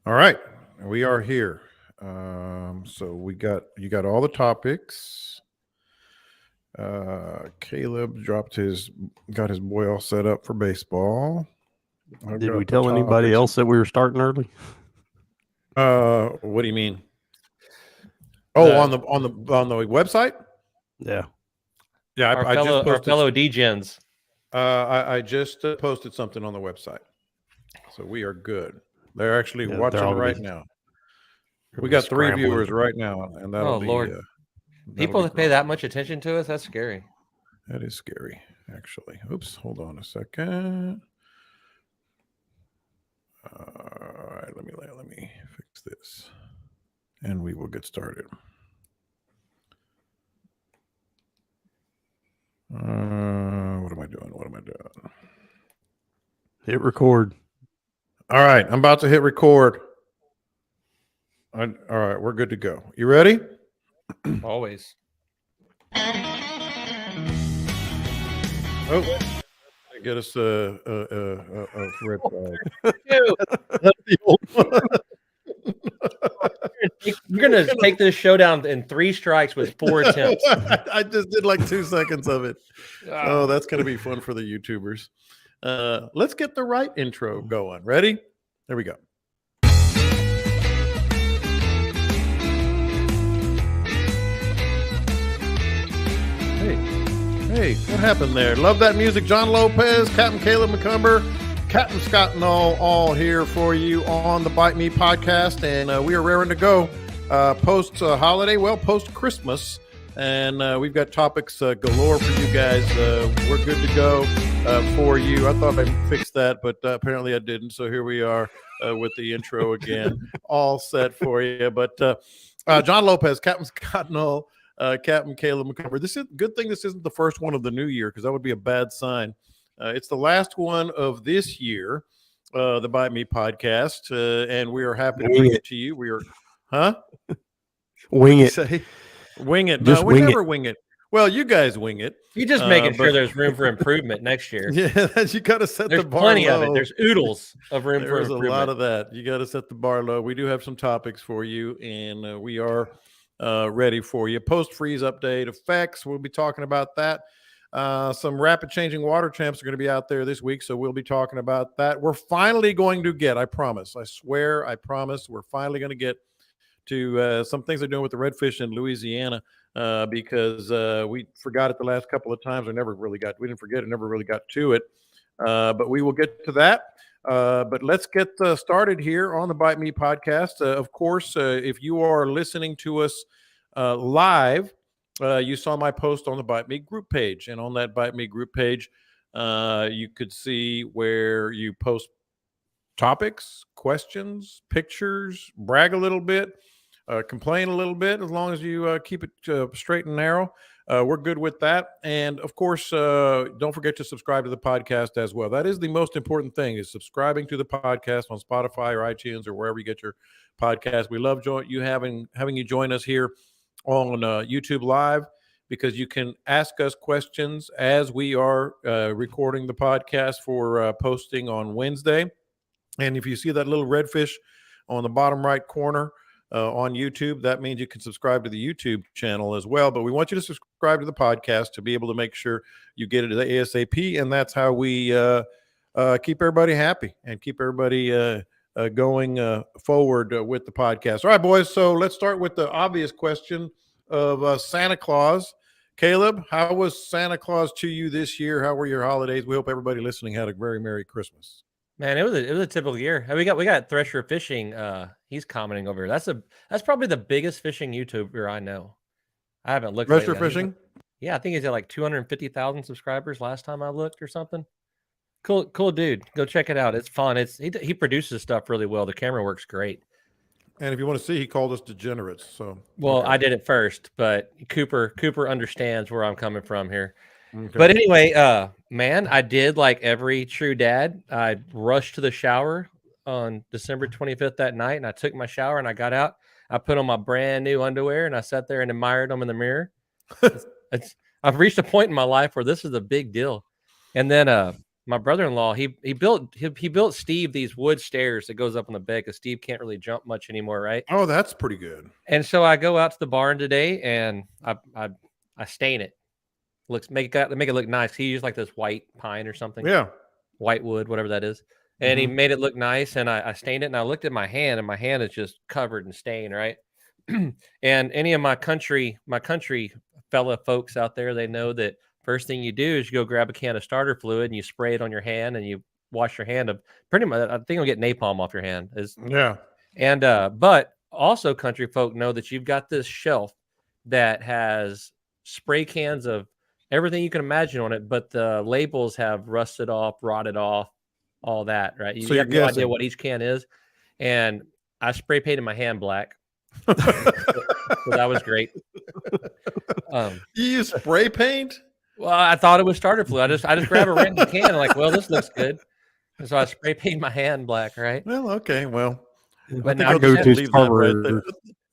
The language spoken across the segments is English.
All right, we are here. So you got all the topics. Caleb got his boy all set up for baseball. Did we tell anybody else that we were starting early? What do you mean? Oh, on the website? Yeah. Yeah, I just posted. Our fellow DGens. I just posted something on the website, so we are good. They're actually watching right now. We got 3 viewers right now, and that'll be. Lord. People that pay that much attention to us, that's scary. That is scary, actually. Oops, hold on a second. All right, let me fix this, and we will get started. What am I doing? Hit record. All right, I'm about to hit record. All right, we're good to go. You ready? Always. Oh, get us a rip. That's the old one. You're going to take this showdown in 3 strikes with 4 attempts. I just did like 2 seconds of it. Oh, that's going to be fun for the YouTubers. Let's get the right intro going. Ready? There we go. Hey, what happened there? Love that music. John Lopez, Captain Caleb McCumber, Captain Scott and all here for you on the Bite Me podcast. And we are raring to go post-holiday, post-Christmas. And we've got topics galore for you guys. We're good to go for you. I thought I fixed that, but apparently I didn't. So here we are with the intro again, all set for you. But John Lopez, Captain Scott and Captain Caleb McCumber. This is good thing this isn't the first one of the new year, because that would be a bad sign. It's the last one of this year, the Bite Me podcast, and we are happy to bring it to you. We are, Wing it. Say, wing it. Just no, we never wing it. Well, you guys wing it. You're just making sure there's room for improvement next year. Yeah, you got to set the bar plenty low. of it. There's oodles of room for improvement. There's a lot of that. You got to set the bar low. We do have some topics for you, and we are ready for you. Post-freeze update effects. We'll be talking about that. Some rapid changing water temps are going to be out there this week, so we'll be talking about that. We're finally going to get, I promise, I swear, I promise, we're finally going to get to some things they're doing with the redfish in Louisiana because we forgot it the last couple of times. We didn't forget it, never really got to it. But we will get to that. But let's get started here on the Bite Me podcast. Of course, if you are listening to us live, you saw my post on the Bite Me group page. And on that Bite Me group page, you could see where you post topics, questions, pictures, brag a little bit, complain a little bit, as long as you keep it straight and narrow. We're good with that. And of course, don't forget to subscribe to the podcast as well. That is the most important thing, is subscribing to the podcast on Spotify or iTunes or wherever you get your podcast. We love having you join us here on YouTube Live, because you can ask us questions as we are recording the podcast for posting on Wednesday. And if you see that little redfish on the bottom right corner on YouTube, that means you can subscribe to the YouTube channel as well. But we want you to subscribe to the podcast to be able to make sure you get it at the ASAP. And that's how we keep everybody happy and keep everybody going forward with the podcast. All right, boys. So let's start with the obvious question of Santa Claus. Caleb, how was Santa Claus to you this year? How were your holidays? We hope everybody listening had a very Merry Christmas. Man, it was a typical year. We got Thresher Fishing. He's commenting over here. That's probably the biggest fishing YouTuber I know. I haven't looked. Thresher Fishing. Yeah, I think he's at like 250,000 subscribers last time I looked or something. Cool dude. Go check it out. It's fun. He produces stuff really well. The camera works great. And if you want to see, he called us degenerates. So okay. I did it first, but Cooper understands where I'm coming from here. Okay. But anyway, man, I did like every true dad. I rushed to the shower on December 25th that night, and I took my shower and I got out. I put on my brand new underwear and I sat there and admired them in the mirror. I've reached a point in my life where this is a big deal. And then my brother-in-law, he built Steve these wood stairs that goes up on the bed because Steve can't really jump much anymore, right? Oh, that's pretty good. And so I go out to the barn today and I stain it. Make it look nice. He used like this white pine or something. Yeah. White wood, whatever that is. And he made it look nice, and I stained it, and I looked at my hand, and my hand is just covered in stain, right? And any of my country fella folks out there, they know that first thing you do is you go grab a can of starter fluid and you spray it on your hand and you wash your hand of pretty much. I think you'll get napalm off your hand. Yeah. And but also country folk know that you've got this shelf that has spray cans of everything you can imagine on it, but the labels have rusted off, rotted off, all that, right? You have no idea what each can is. And I spray painted my hand black. So that was great. You use spray paint? Well, I thought it was starter fluid. I just grab a random can and like, well, this looks good. And so I spray paint my hand black, right? Well, okay. Well, but I think I'll just leave that right there.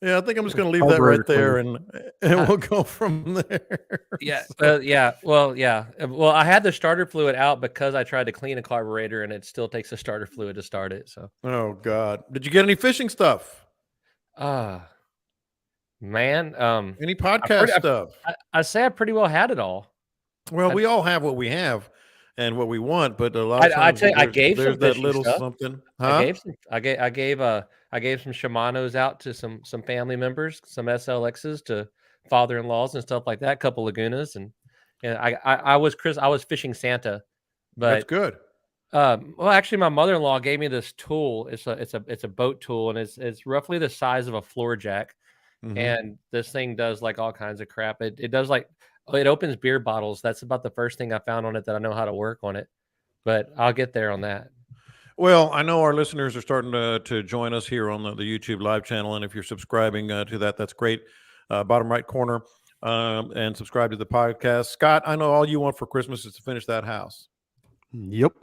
Yeah, I think I'm just going to leave that right there, and we'll go from there. Yeah, yeah. Well, yeah. Well, I had the starter fluid out because I tried to clean a carburetor, and it still takes a starter fluid to start it. So. Oh God! Did you get any fishing stuff? Man. Any podcast stuff? I say I pretty well had it all. Well, we all have what we have and what we want, but a lot of times I gave some that little stuff. something. Huh? I gave some Shimano's out to some family members, some SLXs to father-in-laws and stuff like that, a couple Lagunas, and I was fishing Santa, but that's good. Well, actually, my mother-in-law gave me this tool. It's a boat tool, and it's roughly the size of a floor jack, and this thing does like all kinds of crap. It does like it opens beer bottles. That's about the first thing I found on it that I know how to work on it, but I'll get there on that. Well, I know our listeners are starting to join us here on the YouTube live channel, and if you're subscribing to that, that's great. Bottom right corner, and subscribe to the podcast. Scott, I know all you want for Christmas is to finish that house. Yep.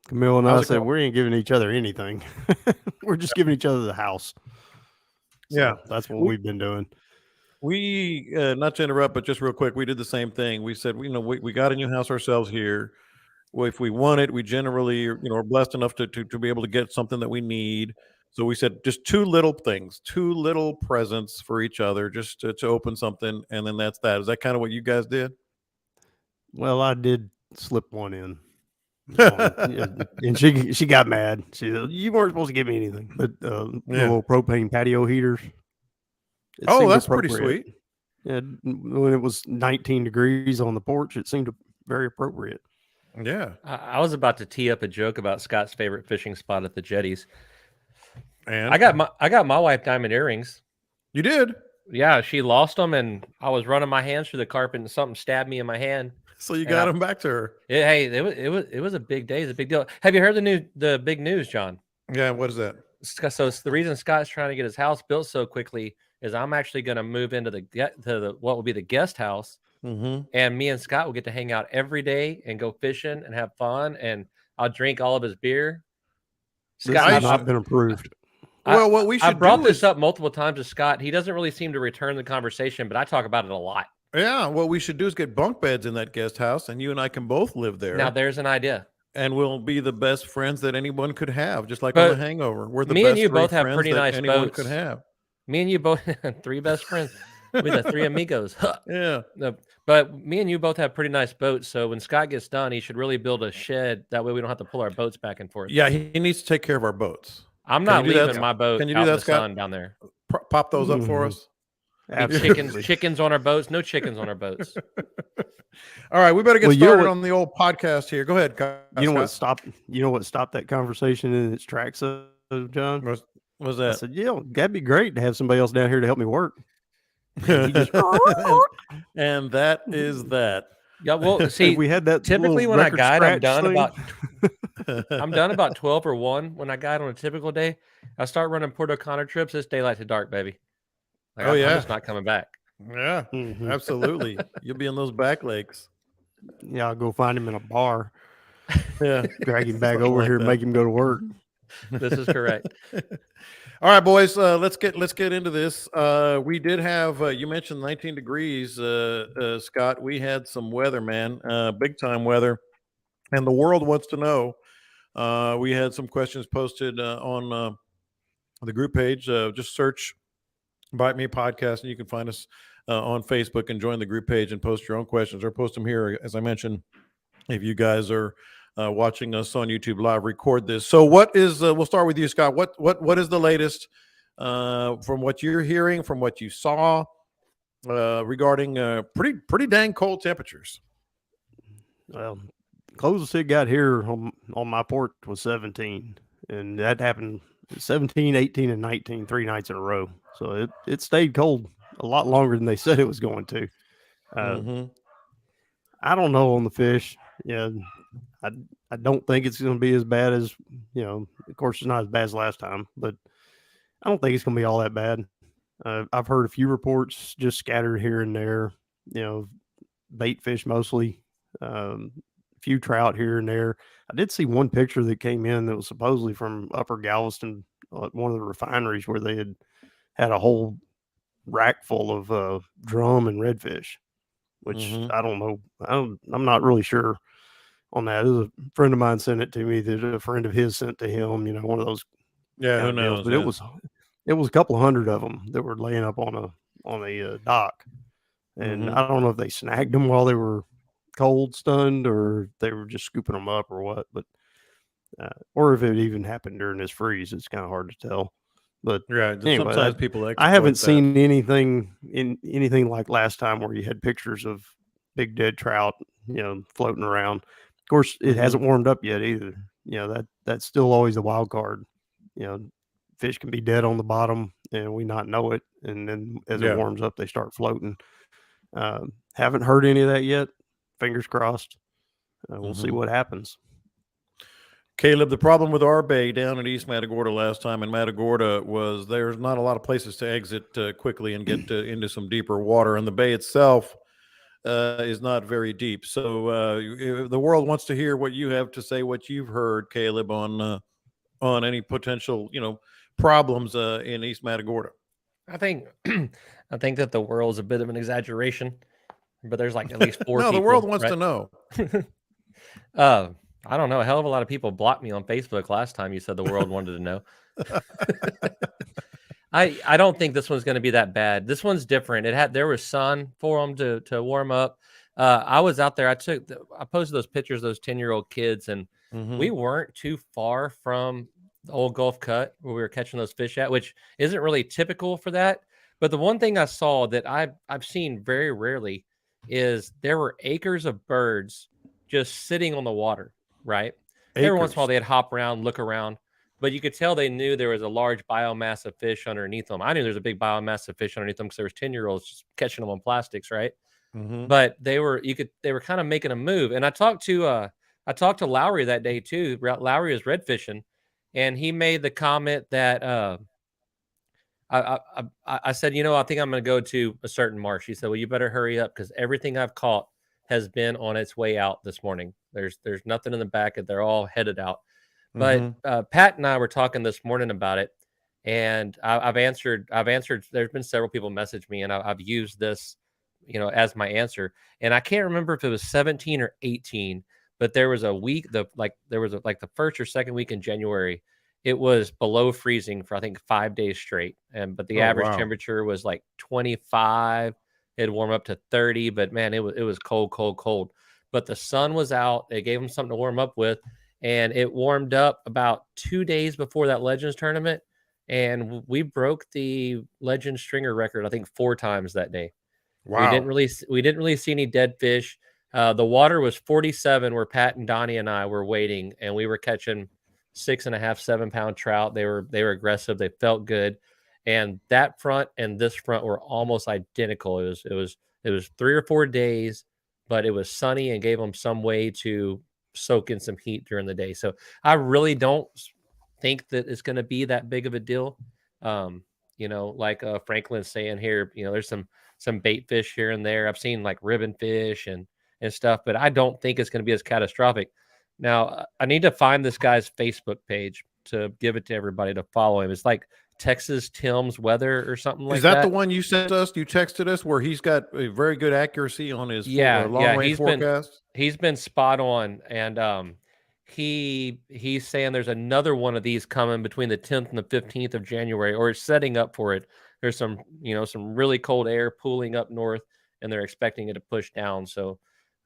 Camille and I said we ain't giving each other anything. We're just giving each other the house. So yeah, that's what we've been doing. We not to interrupt, but just real quick, we did the same thing. We said, we got a new house ourselves here. Well, if we want it, we generally, are blessed enough to be able to get something that we need. So we said just two little things, two little presents for each other, just to open something, and then that's that. Is that kind of what you guys did? Well, I did slip one in, and she got mad. She said, "You weren't supposed to give me anything," but little propane patio heaters. Oh, that's pretty sweet. Yeah, when it was 19 degrees on the porch, it seemed very appropriate. Yeah, I was about to tee up a joke about Scott's favorite fishing spot at the jetties. And I got my wife diamond earrings. You did? Yeah, she lost them, and I was running my hands through the carpet, and something stabbed me in my hand. So you got them back to her. It was a big day. It's a big deal. Have you heard the big news, John? Yeah, what is that? So it's the reason Scott's trying to get his house built so quickly is I'm actually going to move into what will be the guest house. And me and Scott will get to hang out every day and go fishing and have fun, and I'll drink all of his beer. Scott has not been approved. Well, what we should I brought this up multiple times to Scott. He doesn't really seem to return the conversation, but I talk about it a lot. Yeah, what we should do is get bunk beds in that guest house, and you and I can both live there. Now, there's an idea. And we'll be the best friends that anyone could have, just like on The Hangover. We're the me best and you three both have friends pretty that nice anyone boats. could have. Me and you both three best friends. We're the three amigos. Yeah. But me and you both have pretty nice boats. So when Scott gets done, he should really build a shed. That way we don't have to pull our boats back and forth. Yeah, he needs to take care of our boats. I'm not leaving my boat. Can you do that, Scott? Sun down there. Pop those up for us. Chickens on our boats. No chickens on our boats. All right, we better get started on the old podcast here. Go ahead, You know what stopped that conversation in its tracks, John? What was that? I said, "Yeah, that'd be great to have somebody else down here to help me work." And that is that. Yeah, well, see, we had that. Typically, when I guide, I'm done thing. about 12 or 1 when I guide on a typical day. I start running Port O'Connor trips. It's daylight to dark, baby. I'm just not coming back. Yeah, absolutely. You'll be in those back lakes. Yeah, I'll go find him in a bar. Yeah, drag him back over here and make him go to work. This is correct. All right, boys, let's get into this. We did have you mentioned 19 degrees, Scott. We had some weather, man, big time weather. And the world wants to know. We had some questions posted on the group page. Just search Bite Me Podcast, and you can find us on Facebook and join the group page and post your own questions, or post them here. As I mentioned, if you guys are watching us on YouTube live, record this. So what is, we'll start with you, Scott. What is the latest from what you're hearing, from what you saw regarding pretty dang cold temperatures? Well, closest it got here on my port was 17, and that happened 17, 18, and 19 3 nights in a row. So it stayed cold a lot longer than they said it was going to. I don't know on the fish. Yeah, I don't think it's going to be as bad as, of course, it's not as bad as last time, but I don't think it's going to be all that bad. I've heard a few reports just scattered here and there, bait fish mostly, few trout here and there. I did see one picture that came in that was supposedly from Upper Galveston, one of the refineries, where they had a whole rack full of drum and redfish, which I don't know. I'm not really sure on that. A friend of mine sent it to me that a friend of his sent to him, one of those. Yeah, who knows? But it was a couple of hundred of them that were laying up on a dock. And I don't know if they snagged them while they were cold stunned, or they were just scooping them up or what, but or if it even happened during this freeze. It's kind of hard to tell. But anyway, sometimes people I haven't seen anything like last time where you had pictures of big dead trout, floating around. Of course, it hasn't warmed up yet either. That's still always a wild card. Fish can be dead on the bottom and we not know it, and then as it warms up, they start floating. Haven't heard any of that yet. Fingers crossed. We'll see what happens. Caleb, the problem with our bay down in East Matagorda last time in Matagorda was there's not a lot of places to exit quickly and get into some deeper water, and the bay itself is not very deep. So the world wants to hear what you have to say, what you've heard, Caleb, on any potential problems in East Matagorda. I think that the world's a bit of an exaggeration, but there's like at least 4 no, people. The world wants to know. I don't know. A hell of a lot of people blocked me on Facebook last time you said the world wanted to know. I don't think this one's going to be that bad. This one's different. There was sun for them to warm up. I was out there. I posted those pictures, those 10-year-old kids, and we weren't too far from the old Gulf Cut where we were catching those fish at, which isn't really typical for that. But the one thing I saw that I've seen very rarely is there were acres of birds just sitting on the water, right? Every once in a while they'd hop around, look around, but you could tell they knew there was a large biomass of fish underneath them. I knew there's a big biomass of fish underneath them because there was 10-year-olds just catching them on plastics, right? But they were kind of making a move. And I talked to Lowry that day too. Lowry was red fishing, and he made the comment that I said, I think I'm going to go to a certain marsh. He said, well, you better hurry up because everything I've caught has been on its way out this morning. There's nothing in the back. They're all headed out. But Pat and I were talking this morning about it, and I've answered. There's been several people message me, and I've used this, as my answer. And I can't remember if it was 17 or 18, but there was a week, the first or second week in January, it was below freezing for I think 5 days straight. But the average temperature was like 25. It'd warm up to 30, but man, it was cold. But the sun was out. They gave them something to warm up with, and it warmed up about 2 days before that Legends tournament. And we broke the Legends stringer record, I think 4 times that day. Wow. We didn't really see any dead fish. The water was 47 where Pat and Donnie and I were waiting, and we were catching 6.5, 7 pound trout. They were aggressive. They felt good. And that front and this front were almost identical. It was 3 or 4 days, but it was sunny and gave them some way to soak in some heat during the day. So I really don't think that it's going to be that big of a deal. Like Franklin's saying here, there's some bait fish here and there. I've seen like ribbon fish and stuff, but I don't think it's going to be as catastrophic. Now I need to find this guy's Facebook page to give it to everybody to follow him. It's like Texas Tim's weather or something like Is that that. the one you sent us? You texted us where he's got a very good accuracy on his long range forecast. He's been spot on, and he's saying there's another one of these coming between the 10th and the 15th of January, or it's setting up for it. There's some really cold air pooling up north, and they're expecting it to push down. So,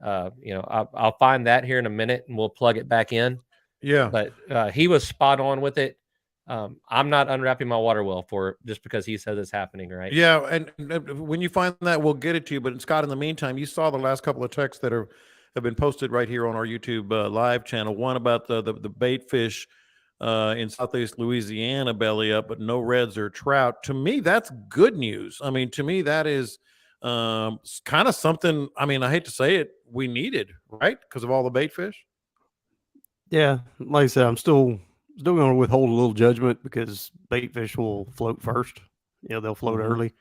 I'll find that here in a minute, and we'll plug it back in. Yeah, but he was spot on with it. I'm not unwrapping my water well for it just because he says it's happening, right? Yeah, and when you find that, we'll get it to you. But Scott, in the meantime, you saw the last couple of texts that have been posted right here on our YouTube live channel. One about the bait fish in southeast Louisiana belly up, but no reds or trout. To me, that's good news. I mean, to me, that is kind of something. I mean, I hate to say it, we needed, right, because of all the bait fish. Yeah, like I said, I'm still going to withhold a little judgment because bait fish will float first. They'll float early.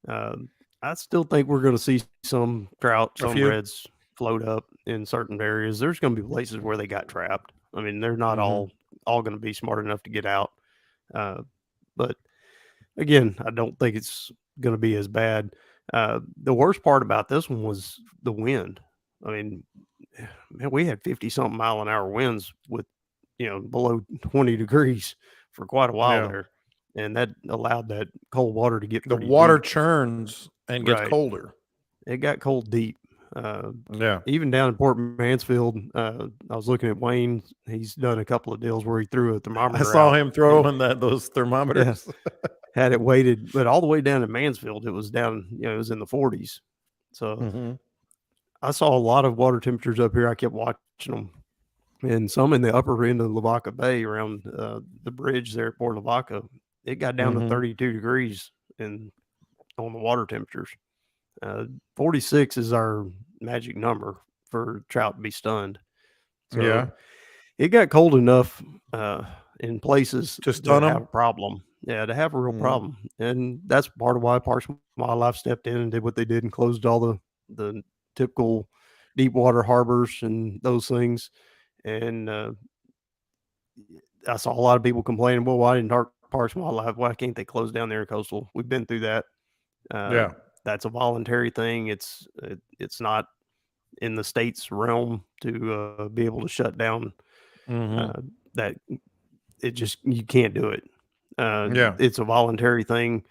I still think we're going to see some trout, some reds float up in certain areas. There's going to be places where they got trapped. I mean, they're not all going to be smart enough to get out. But again, I don't think it's going to be as bad. The worst part about this one was the wind. I mean, man, we had 50-something mile-an-hour winds with below 20 degrees for quite a while there, and that allowed that cold water to get the water deep. Churns and gets colder. It got cold deep. Even down in Port Mansfield, I was looking at Wayne. He's done a couple of deals where he threw a thermometer. I saw him throwing those thermometers. Had it weighted, but all the way down in Mansfield, it was down. It was in the 40s. So I saw a lot of water temperatures up here. I kept watching them. And some in the upper end of Lavaca Bay around the bridge there at Port Lavaca, it got down to 32 degrees on the water temperatures. 46 is our magic number for trout to be stunned. So it got cold enough in places to stun them. Have a problem. Yeah, to have a real problem. And that's part of why Parks and Wildlife stepped in and did what they did and closed all the typical deep water harbors and those things. And I saw a lot of people complaining, well, why didn't Parks and Wildlife, why can't they close down there in coastal? We've been through that. That's a voluntary thing. It's not in the state's realm to be able to shut down that. It just, you can't do it. It's a voluntary thing,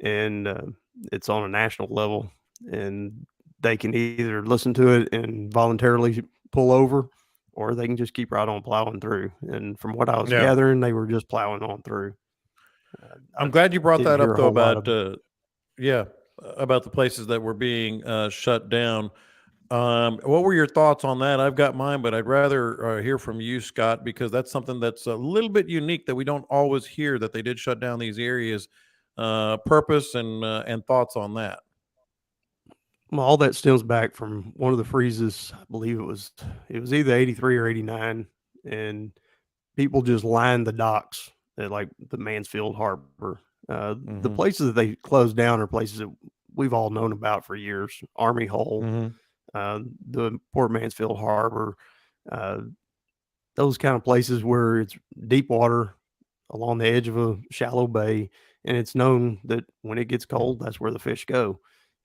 and it's on a national level, and they can either listen to it and voluntarily pull over, or they can just keep right on plowing through. And from what I was gathering, they were just plowing on through. I'm glad you brought that up, though, about the places that were being shut down. What were your thoughts on that? I've got mine, but I'd rather hear from you, Scott, because that's something that's a little bit unique that we don't always hear, that they did shut down these areas. Purpose and thoughts on that. Well, all that stems back from one of the freezes. I believe it was either 83 or 89, and people just lined the docks at like the Mansfield Harbor. The places that they closed down are places that we've all known about for years. Army Hole, the Port Mansfield Harbor, those kind of places where it's deep water along the edge of a shallow bay, and it's known that when it gets cold, that's where the fish go.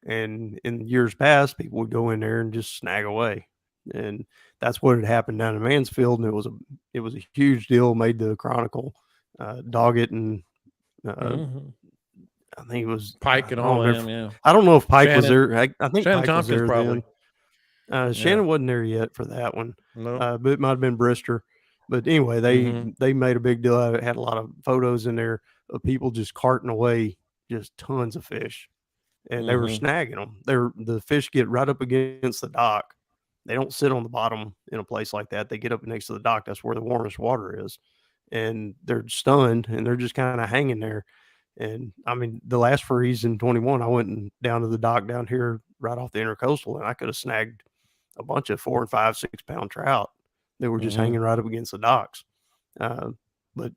And in years past, people would go in there and just snag away, and that's what had happened down in Mansfield. And it was a huge deal. Made the Chronicle, Doggett, and I think it was Pike and all them. I don't know if Pike was there. I think Shannon Pike Tompkins was there probably. Then. Shannon wasn't there yet for that one. No, but it might have been Brister. But anyway, they made a big deal out of it. Had a lot of photos in there of people just carting away just tons of fish. And they were snagging them. The fish get right up against the dock. They don't sit on the bottom in a place like that. They get up next to the dock. That's where the warmest water is. And they're stunned, and they're just kind of hanging there. And, I mean, the last freeze in 21, I went down to the dock down here right off the Intercoastal, and I could have snagged a bunch of 4 and 5, 6 pound trout that were just hanging right up against the docks. But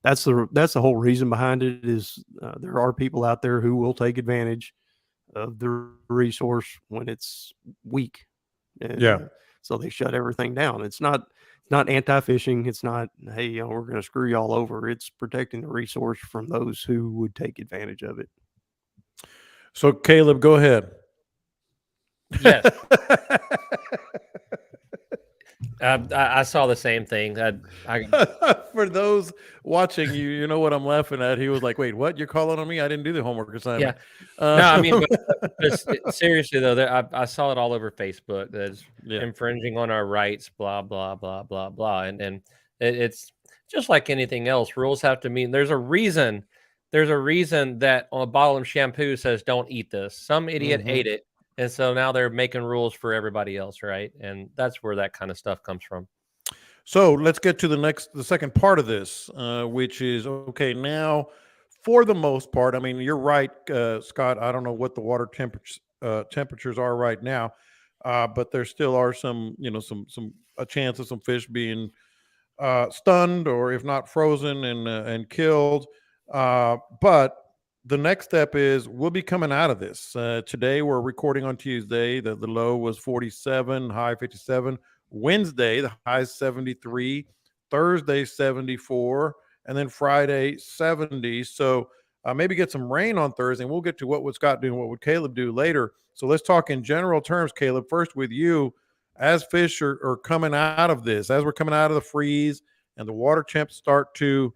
that's the whole reason behind it is there are people out there who will take advantage of the resource when it's weak. And, So they shut everything down. It's not anti-fishing. It's not, hey, we're going to screw you all over. It's protecting the resource from those who would take advantage of it. So Caleb, go ahead. Yes. I saw the same thing. For those watching, you know what I'm laughing at. He was like, "Wait, what? You're calling on me? I didn't do the homework assignment." Yeah. No, I mean, but seriously though, I saw it all over Facebook. That's infringing on our rights. Blah blah blah blah blah. And it's just like anything else. Rules have to mean. There's a reason. There's a reason that on a bottle of shampoo says don't eat this. Some idiot ate it. And so now they're making rules for everybody else, right? And that's where that kind of stuff comes from. So let's get to the second part of this, which is, okay, now for the most part, I mean, you're right, Scott. I don't know what the water temperatures are right now, but there still are some, a chance of some fish being stunned or if not frozen and killed. But the next step is we'll be coming out of this. Today we're recording on Tuesday. The low was 47, high 57. Wednesday, the high is 73. Thursday, 74. And then Friday, 70. So maybe get some rain on Thursday. And we'll get to what would Scott do and what would Caleb do later. So let's talk in general terms, Caleb. First with you, as fish are coming out of this, as we're coming out of the freeze and the water temps start to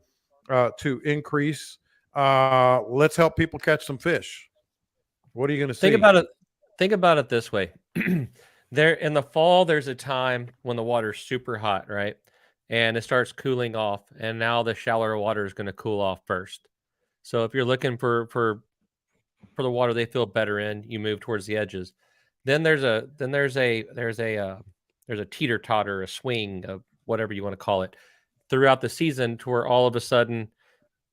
increase, let's help people catch some fish. What are you going to see? Think about it this way. There in the fall, there's a time when the water's super hot, right? And it starts cooling off, and now the shallower water is going to cool off first. So if you're looking for the water they feel better in, you move towards the edges. Then there's a teeter totter, a swing, whatever you want to call it, throughout the season, to where all of a sudden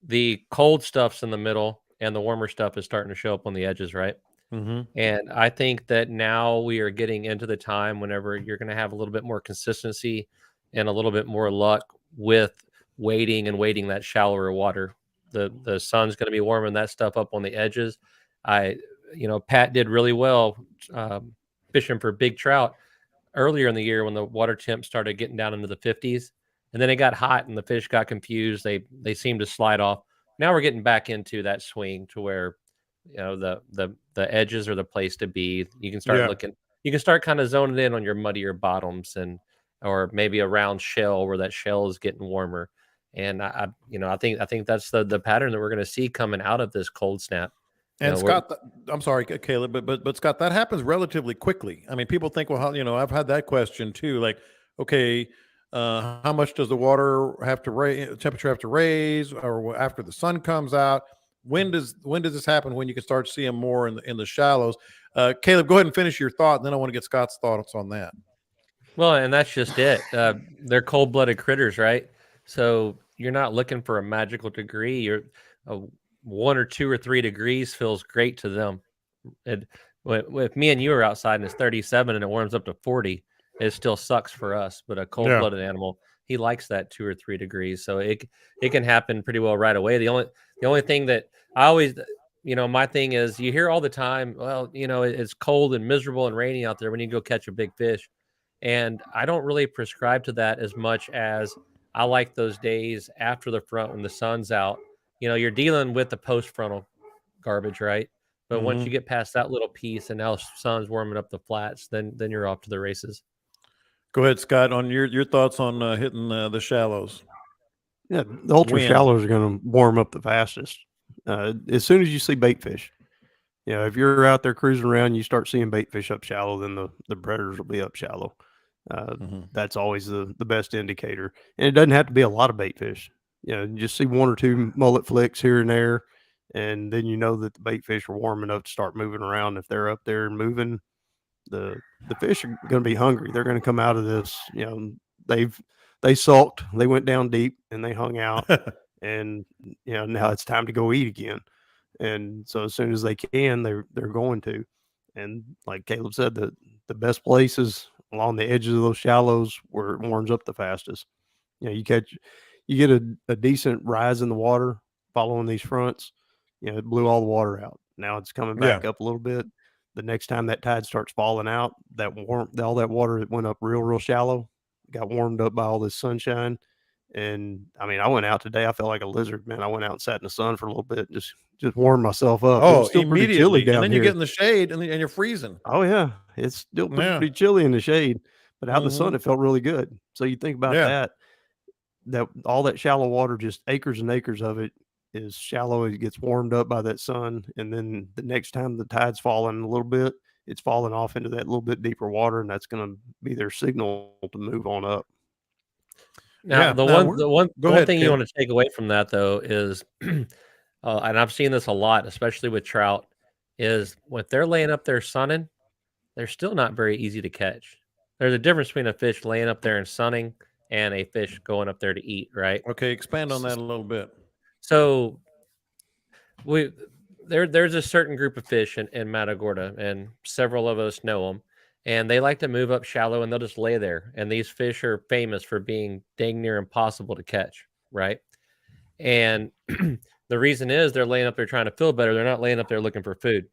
the cold stuff's in the middle and the warmer stuff is starting to show up on the edges, right? And I think that now we are getting into the time whenever you're going to have a little bit more consistency and a little bit more luck with waiting that shallower water. The sun's going to be warming that stuff up on the edges. Pat did really well fishing for big trout earlier in the year when the water temp started getting down into the 50s, and then it got hot and the fish got confused. They seemed to slide off. Now we're getting back into that swing to where the edges are the place to be. You can start looking. You can start kind of zoning in on your muddier bottoms or maybe around shell where that shell is getting warmer. And I think that's the pattern that we're going to see coming out of this cold snap. And Scott, I'm sorry, Caleb, but Scott, that happens relatively quickly. I mean, people think, well, I've had that question too. Like, okay, how much does the water have to raise? Temperature have to raise, or after the sun comes out? When does this happen? When you can start seeing more in the shallows? Caleb, go ahead and finish your thought, and then I want to get Scott's thoughts on that. Well, and that's just it. They're cold-blooded critters, right? So you're not looking for a magical degree. You're 1 or 2 or 3 degrees feels great to them. If me and you are outside and it's 37 and it warms up to 40, it still sucks for us. But a cold-blooded animal, he likes that 2 or 3 degrees. So it can happen pretty well right away. The only thing that I always, my thing is, you hear all the time, well, it's cold and miserable and rainy out there when you go catch a big fish. And I don't really prescribe to that as much as I like those days after the front when the sun's out. You're dealing with the post-frontal garbage, right? But once you get past that little piece and now the sun's warming up the flats, then you're off to the races. Go ahead, Scott, on your thoughts on hitting the shallows. Yeah, the ultra shallows are going to warm up the fastest. As soon as you see bait fish, if you're out there cruising around, you start seeing bait fish up shallow, then the predators will be up shallow. That's always the best indicator. And it doesn't have to be a lot of bait fish. You just see 1 or 2 mullet flicks here and there, and then you know that the bait fish are warm enough to start moving around. If they're up there and moving, the fish are going to be hungry. They're going to come out of this. They sulked, they went down deep, and they hung out, and now it's time to go eat again. And so as soon as they can, they're going to. And like Caleb said, the best places along the edges of those shallows where it warms up the fastest. You get a decent rise in the water following these fronts. It blew all the water out. Now it's coming back up a little bit. the next time that tide starts falling out, all that water that went up real shallow got warmed up by all this sunshine. And I mean, I went out today. I felt like a lizard, man. I went out and sat in the sun for a little bit, just warmed myself up. It Oh, was still pretty chilly immediately. down And then here. you get in the shade and you're freezing. Oh yeah, it's still Yeah. pretty chilly in the shade, but out in the sun Mhm. it felt really good. So you think about Yeah. that all that shallow water, just acres and acres of it is shallow. It gets warmed up by that sun, and then the next time the tide's falling a little bit, it's falling off into that little bit deeper water, and that's going to be their signal to move on up. Now, Yeah. the Now, one go ahead, thing you Caleb. want to take away from that though is, and I've seen this a lot, especially with trout, is when they're laying up there sunning, they're still not very easy to catch. There's a difference between a fish laying up there and sunning and a fish going up there to eat, right? Okay, expand on that a little bit. So there's a certain group of fish in Matagorda, and several of us know them, and they like to move up shallow and they'll just lay there. And these fish are famous for being dang near impossible to catch, right? And the reason is they're laying up there trying to feel better. They're not laying up there looking for food.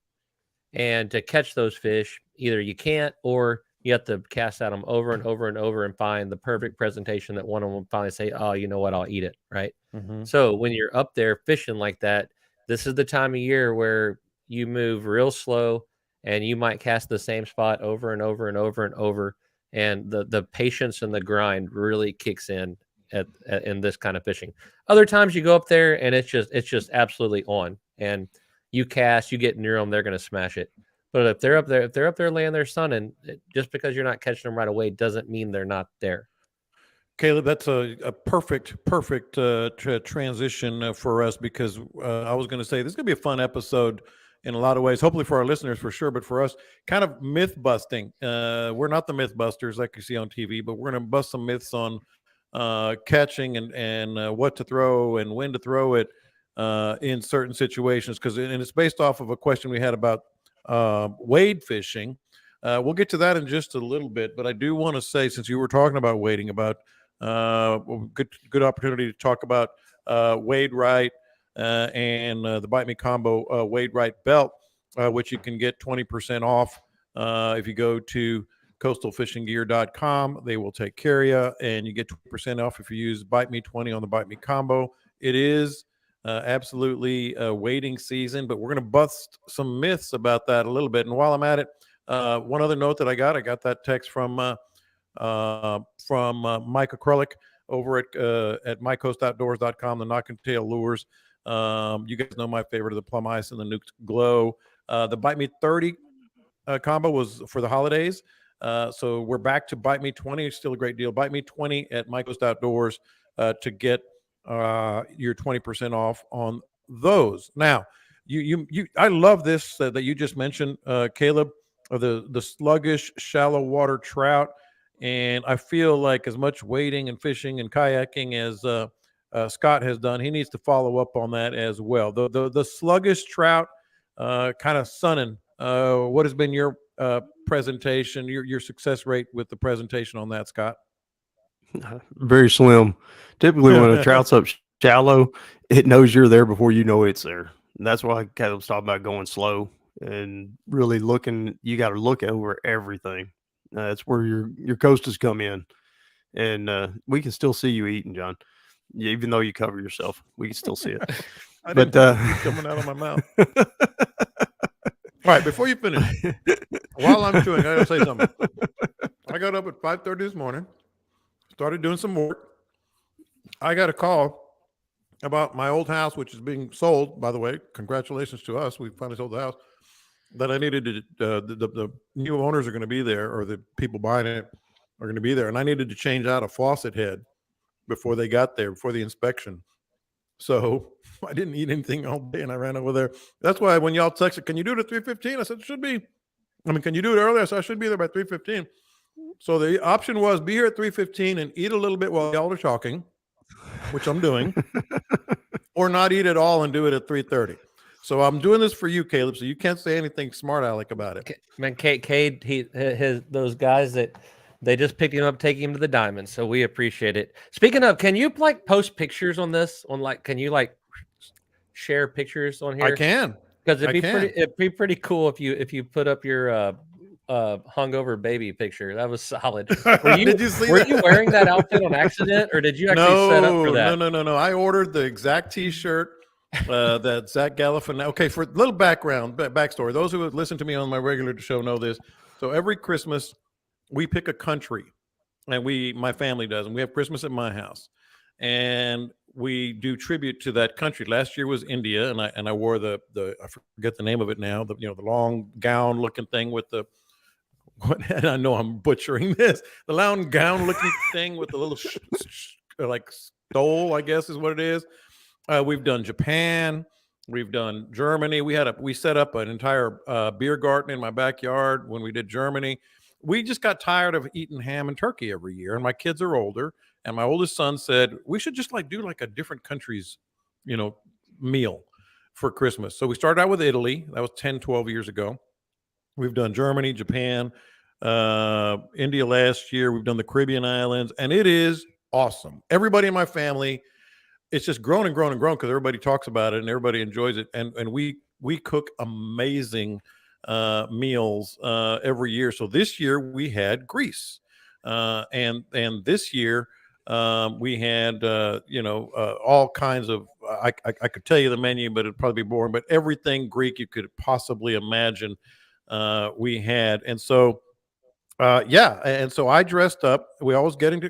And to catch those fish, either you can't or you have to cast at them over and over and over and find the perfect presentation that one of them finally say, oh, you know what, I'll eat it, right? Mm-hmm. So when you're up there fishing like that, this is the time of year where you move real slow and you might cast the same spot over and over and over and over. And the patience and the grind really kicks in in this kind of fishing. Other times you go up there and it's just absolutely on, and you cast, you get near them, they're going to smash it. But if they're up there laying there sunning, just because you're not catching them right away doesn't mean they're not there. Caleb, that's a perfect transition for us, because I was going to say this is going to be a fun episode in a lot of ways, hopefully for our listeners for sure, but for us, kind of myth busting. We're not the myth busters like you see on TV, but we're going to bust some myths on catching and what to throw and when to throw it in certain situations, and it's based off of a question we had about wade fishing. We'll get to that in just a little bit, but I do want to say, since you were talking about wading, about good opportunity to talk about Wade Right and the Bite Me Combo Wade Right belt, which you can get 20% off if you go to coastalfishinggear.com. They will take care of you, and you get 20% off if you use Bite Me 20 on the Bite Me Combo. It is absolutely wading season, but we're going to bust some myths about that a little bit. And while I'm at it, one other note that I got that text from Mike Acrylic over at mycoastoutdoors.com, the Knock and Tail Lures. You guys know my favorite of the Plum Ice and the Nuked Glow. The Bite Me 30 combo was for the holidays. So we're back to Bite Me 20. It's still a great deal. Bite Me 20 at My Coast Outdoors to get your 20% off on those. Now, I love this that you just mentioned, Caleb, of the sluggish, shallow water trout. And I feel like as much wading and fishing and kayaking as Scott has done, he needs to follow up on that as well. The sluggish trout, kind of sunning. What has been your presentation, your success rate with the presentation on that, Scott? Very slim. Typically, when a trout's up shallow, it knows you're there before you know it's there. And that's why Caleb's talking about going slow and really looking. You got to look over everything. That's where your coasters come in, and we can still see you eating, John. Even though you cover yourself, we can still see it. But coming out of my mouth. All right, before you finish, while I'm chewing, I gotta say something. I got up at 5:30 this morning, started doing some work. I got a call about my old house, which is being sold. By the way, congratulations to us. We finally sold the house. That I needed to, the new owners are going to be there, or the people buying it are going to be there. And I needed to change out a faucet head before they got there, before the inspection. So I didn't eat anything all day, and I ran over there. That's why when y'all texted, can you do it at 3:15? I said, should be. Can you do it earlier? So I should be there by 3:15. So the option was be here at 3:15 and eat a little bit while y'all are talking, which I'm doing, or not eat at all and do it at 3:30. So I'm doing this for you, Caleb, so you can't say anything smart aleck about it. Man, Cade, those guys that they just picked him up, taking him to the Diamond. So we appreciate it. Speaking of, can you post pictures on this? Can you share pictures on here? I can. Because I can. it'd be pretty cool if you put up your hungover baby picture. That was solid. Did you see were that? you wearing that outfit on accident, or did you actually set up for that? No. I ordered the exact T-shirt that Zach Galifianakis. Okay, for a little backstory. Those who have listened to me on my regular show know this. So every Christmas, we pick a country, and my family does, and we have Christmas at my house, and we do tribute to that country. Last year was India, and I wore the I forget the name of it now. The long gown looking thing with the. And I know I'm butchering this. The long gown looking thing with the little like stole, I guess is what it is. We've done Japan. We've done Germany. We set up an entire beer garden in my backyard when we did Germany. We just got tired of eating ham and turkey every year, and my kids are older. And my oldest son said we should just do like a different country's, meal for Christmas. So we started out with Italy. That was 10, 12 years ago. We've done Germany, Japan, India last year. We've done the Caribbean islands, and it is awesome. Everybody in my family, it's just grown and grown and grown because everybody talks about it and everybody enjoys it. And we cook amazing meals every year. So this year we had Greece, and this year we had all kinds of. I could tell you the menu, but it'd probably be boring. But everything Greek you could possibly imagine. We had, and so and so I dressed up. We always get into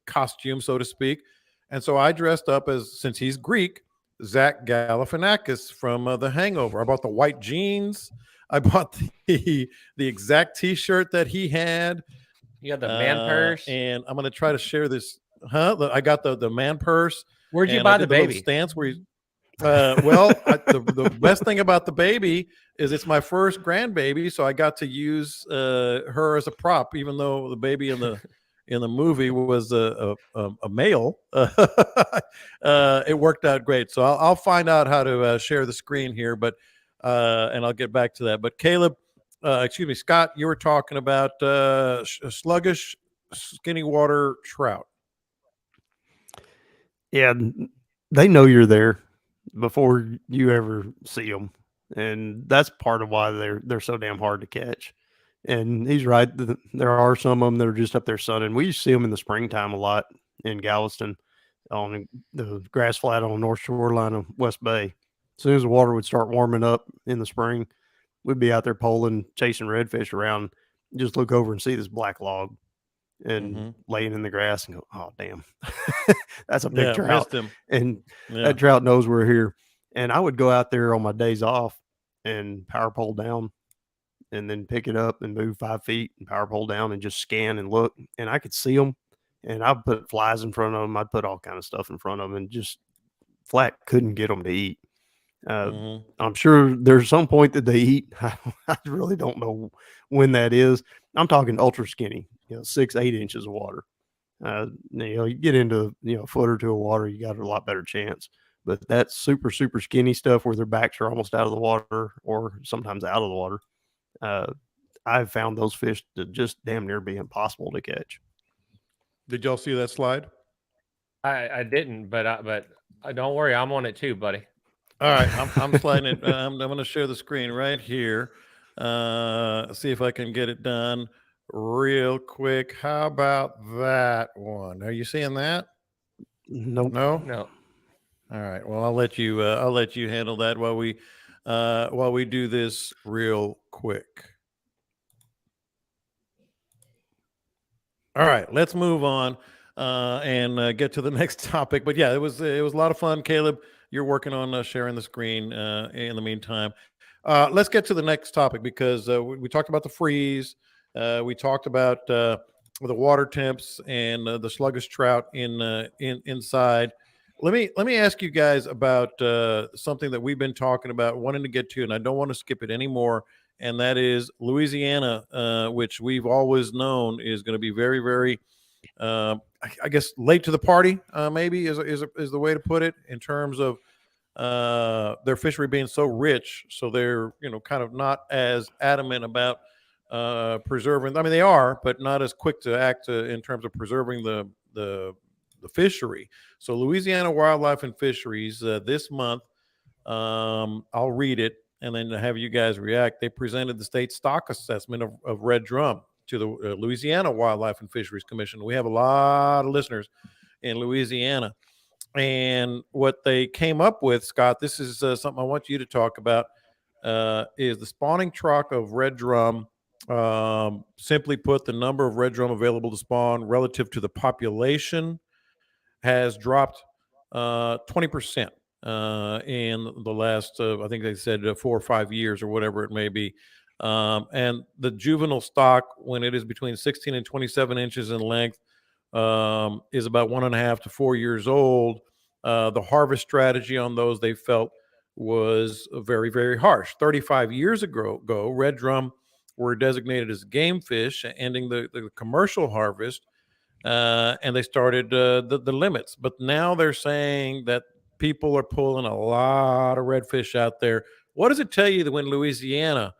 costume, so to speak, and so I dressed up since he's Greek, Zach Galifianakis from The Hangover. I bought the white jeans. I bought the exact T-shirt that he had. You got the man purse, and I'm going to try to share this. I got the man purse. Where'd you buy the baby? Stance where he's. The best thing about the baby is it's my first grandbaby, so I got to use her as a prop, even though the baby in the movie was a male. It worked out great. So I'll find out how to share the screen here, but and I'll get back to that. But Caleb, Scott, you were talking about sluggish, skinny water trout. Yeah, they know you're there before you ever see them, and that's part of why they're so damn hard to catch. And he's right, there are some of them that are just up there sunning. We used to see them in the springtime a lot in Galveston on the grass flat on the north shoreline of West Bay. As soon as the water would start warming up in the spring, we'd be out there poling, chasing redfish around, just look over and see this black log and laying in the grass and go, oh damn, that's a big trout. And that trout knows we're here. And I would go out there on my days off and power pole down and then pick it up and move 5 feet and power pole down and just scan and look. And I could see them, and I'd put flies in front of them. I'd put all kind of stuff in front of them, and just flat couldn't get them to eat. I'm sure there's some point that they eat. I really don't know when that is. I'm talking ultra skinny, 6-8 inches of water. You get into a foot or two of water, you got a lot better chance. But that super skinny stuff where their backs are almost out of the water or sometimes out of the water, I've found those fish to just damn near be impossible to catch. Did y'all see that slide? I didn't, but don't worry, I'm on it too, buddy. All right, I'm sliding it. I'm going to share the screen right here. See if I can get it done real quick. How about that one? Are you seeing that? Nope. No. All right. Well, I'll let you handle that while we do this real quick. All right, let's move on and get to the next topic. But yeah, it was a lot of fun. Caleb, you're working on sharing the screen in the meantime. Let's get to the next topic because we talked about the freeze. We talked about the water temps and the sluggish trout inside. Let me ask you guys about something that we've been talking about, wanting to get to, and I don't want to skip it anymore. And that is Louisiana, which we've always known is going to be very, very, I guess, late to the party. Maybe is the way to put it in terms of their fishery being so rich, so they're kind of not as adamant about preserving. I mean, they are, but not as quick to act in terms of preserving the fishery. So Louisiana Wildlife and Fisheries this month, I'll read it. and then to have you guys react. They presented the state stock assessment of red drum to the Louisiana Wildlife and Fisheries Commission. We have a lot of listeners in Louisiana. And what they came up with, Scott, this is something I want you to talk about, is the spawning trout of red drum. Simply put, the number of red drum available to spawn relative to the population has dropped 20% in the last, I think they said 4 or 5 years or whatever it may be. And the juvenile stock, when it is between 16 and 27 inches in length, is about 1.5 to 4 years old. The harvest strategy on those they felt was very, very harsh. 35 years ago, red drum were designated as game fish, ending the commercial harvest, and they started the limits. But now they're saying that people are pulling a lot of redfish out there. What does it tell you that when Louisiana,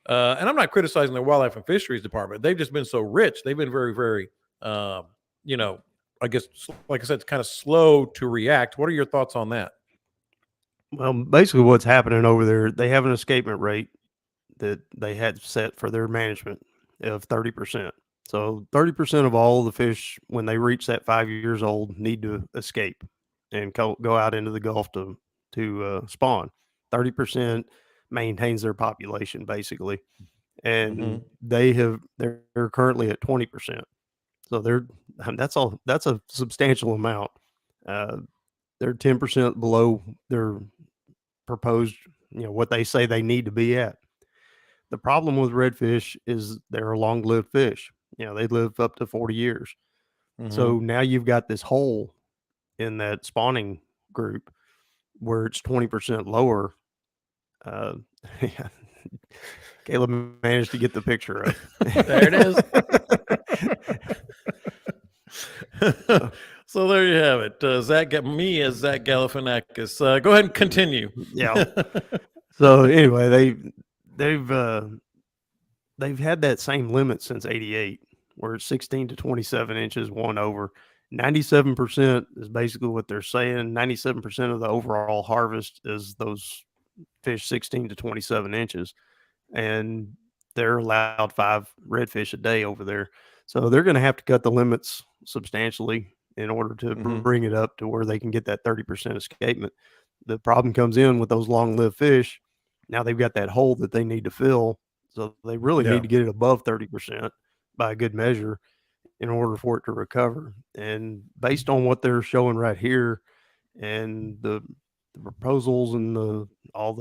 and I'm not criticizing the Wildlife and Fisheries Department, they've just been so rich. They've been very, very I guess, like I said, it's kind of slow to react. What are your thoughts on that? Well, basically what's happening over there, they have an escapement rate that they had set for their management of 30%. So 30% of all the fish, when they reach that 5 years old, need to escape and go out into the Gulf to spawn. 30% maintains their population, basically. And they're currently at 20%. So that's a substantial amount. They're 10% below their proposed, what they say they need to be at. The problem with redfish is they're a long-lived fish. They live up to 40 years. So now you've got this hole in that spawning group where it's 20% lower. Caleb managed to get the picture up. There it is. So there you have it. Zach Galifianakis. Go ahead and continue. Yeah. So anyway, they've had that same limit since '88, where it's 16 to 27 inches, one over. 97% is basically what they're saying. 97% of the overall harvest is those fish 16 to 27 inches, and they're allowed 5 redfish a day over there. So they're going to have to cut the limits substantially in order to bring it up to where they can get that 30% escapement. The problem comes in with those long-lived fish. Now they've got that hole that they need to fill. So they really need to get it above 30% by a good measure in order for it to recover. And based on what they're showing right here and the proposals and all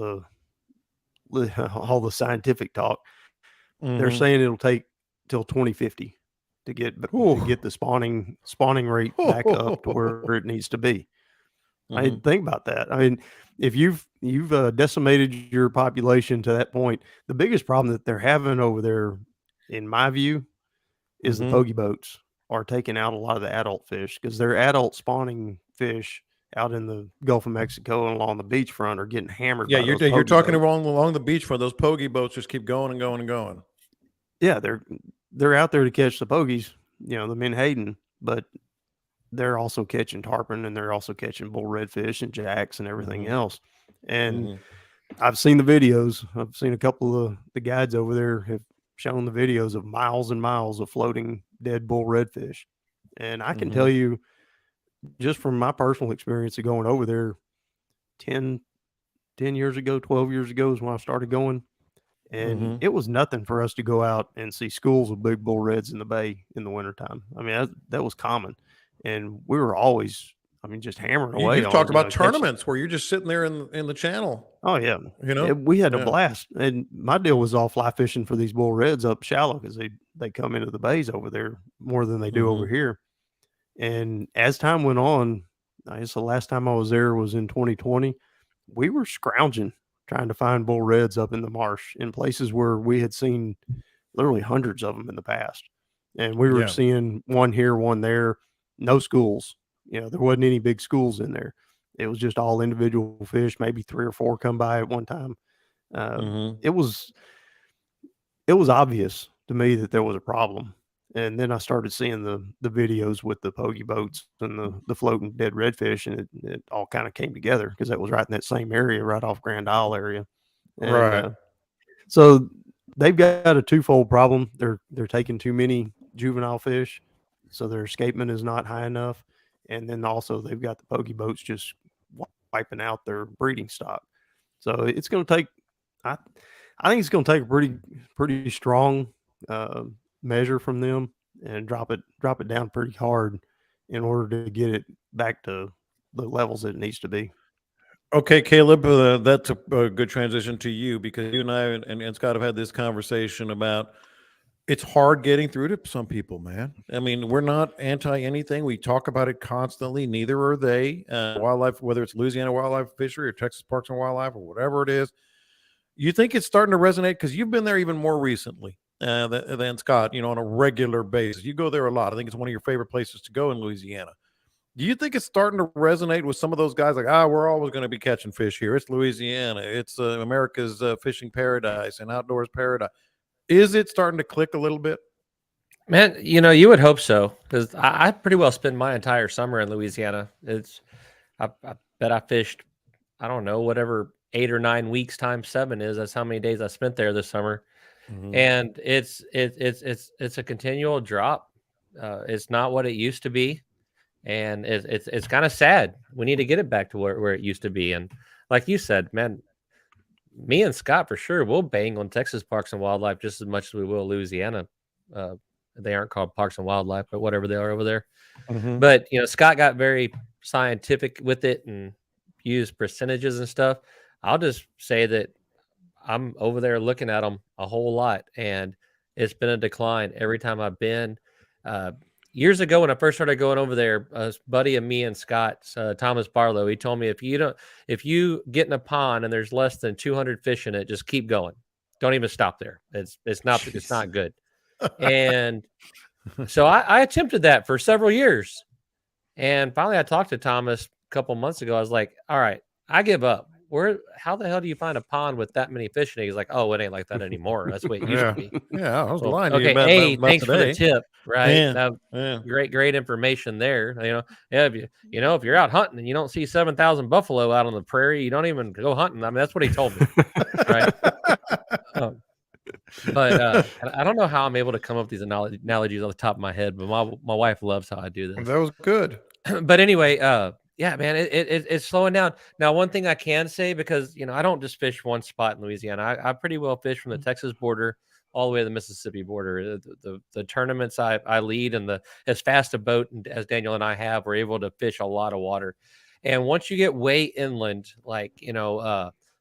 the scientific talk, they're saying it'll take till 2050 to get the spawning rate back up to where it needs to be. I didn't think about that. I mean, if you've decimated your population to that point, the biggest problem that they're having over there, in my view, is the pogie boats are taking out a lot of the adult fish, because their adult spawning fish out in the Gulf of Mexico and along the beachfront are getting hammered. Yeah, by you're talking boats. along the beachfront. Those pogie boats just keep going and going and going. Yeah, they're out there to catch the pogies, the menhaden, but they're also catching tarpon, and they're also catching bull redfish and jacks and everything else. And I've seen the videos. I've seen a couple of the guides over there have shown the videos of miles and miles of floating dead bull redfish. And I can tell you, just from my personal experience of going over there 10 years ago, 12 years ago is when I started going. And it was nothing for us to go out and see schools of big bull reds in the bay in the wintertime. I mean, that was common. And we were always, just hammering away. You've talked about tournaments where you're just sitting there in the channel. Oh, yeah. We had a blast. And my deal was all fly fishing for these bull reds up shallow, because they come into the bays over there more than they do over here. And as time went on, I guess the last time I was there was in 2020, we were scrounging trying to find bull reds up in the marsh in places where we had seen literally hundreds of them in the past. And we were seeing one here, one there, no schools. There wasn't any big schools in there. It was just all individual fish, maybe 3 or 4 come by at one time. It was obvious to me that there was a problem. And then I started seeing the videos with the pogie boats and the floating dead redfish, and it all kind of came together, because that was right in that same area, right off Grand Isle area. And, Right. so they've got a twofold problem. They're taking too many juvenile fish, so their escapement is not high enough, and then also they've got the pokey boats just wiping out their breeding stock. So it's going to take, I, I think it's going to take a pretty strong measure from them and drop it down pretty hard in order to get it back to the levels that it needs to be. Okay, Caleb, that's a good transition to you, because you and I and Scott have had this conversation about it's hard getting through to some people, man. I mean, we're not anti anything. We talk about it constantly. Neither are they. Wildlife, whether it's Louisiana wildlife fishery or Texas Parks and Wildlife or whatever it is. You think it's starting to resonate because you've been there even more recently than Scott, on a regular basis. You go there a lot. I think it's one of your favorite places to go in Louisiana. Do you think it's starting to resonate with some of those guys like, we're always going to be catching fish here. It's Louisiana. It's America's fishing paradise and outdoors paradise. Is it starting to click a little bit? Man, you would hope so, because I pretty well spent my entire summer in Louisiana. I bet I fished, I don't know, whatever 8 or 9 weeks times 7 is. That's how many days I spent there this summer. Mm-hmm. And it's a continual drop. It's not what it used to be. And it's kind of sad. We need to get it back to where it used to be. And like you said, man, me and Scott for sure will bang on Texas Parks and Wildlife just as much as we will Louisiana. They aren't called Parks and Wildlife, but whatever they are over there. Mm-hmm. But Scott got very scientific with it and used percentages and stuff. I'll just say that I'm over there looking at them a whole lot, and it's been a decline every time I've been. Years ago, when I first started going over there, a buddy of me and Scott's, Thomas Barlow, he told me if you get in a pond and there's less than 200 fish in it, just keep going. Don't even stop there. It's not good. And so I attempted that for several years, and finally I talked to Thomas a couple months ago. I was like, all right, I give up. How the hell do you find a pond with that many fish in it? He's like, oh, it ain't like that anymore. That's what it used to be. Yeah, I was Well, lying to you okay, about thanks for the today. tip, right? Yeah. Great information there. If you're out hunting and you don't see 7,000 buffalo out on the prairie, you don't even go hunting. I mean, that's what he told me, right? But I don't know how I'm able to come up with these analogies off the top of my head, but my wife loves how I do this. That was good. But anyway, yeah, man, it's slowing down. Now, one thing I can say, because I don't just fish one spot in Louisiana. I pretty well fish from the Texas border all the way to the Mississippi border. The tournaments I lead, and as fast a boat as Daniel and I have, we're able to fish a lot of water. And once you get way inland, like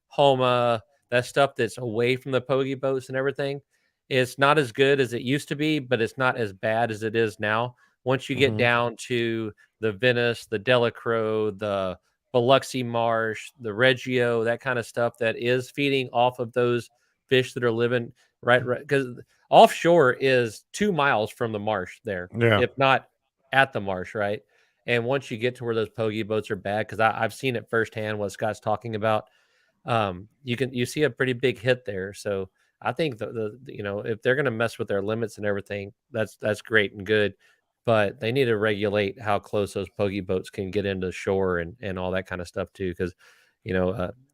Homa, that stuff that's away from the pogie boats and everything, it's not as good as it used to be, but it's not as bad as it is now. Once you get down to the Venice, the Delacroix, the Biloxi Marsh, the Reggio, that kind of stuff that is feeding off of those fish that are living right, because offshore is 2 miles from the marsh there, if not at the marsh, right? And once you get to where those pogie boats are bad, because I've seen it firsthand what Scott's talking about, you see a pretty big hit there. So I think if they're going to mess with their limits and everything, that's great and good. But they need to regulate how close those pogie boats can get into shore and all that kind of stuff too. Because,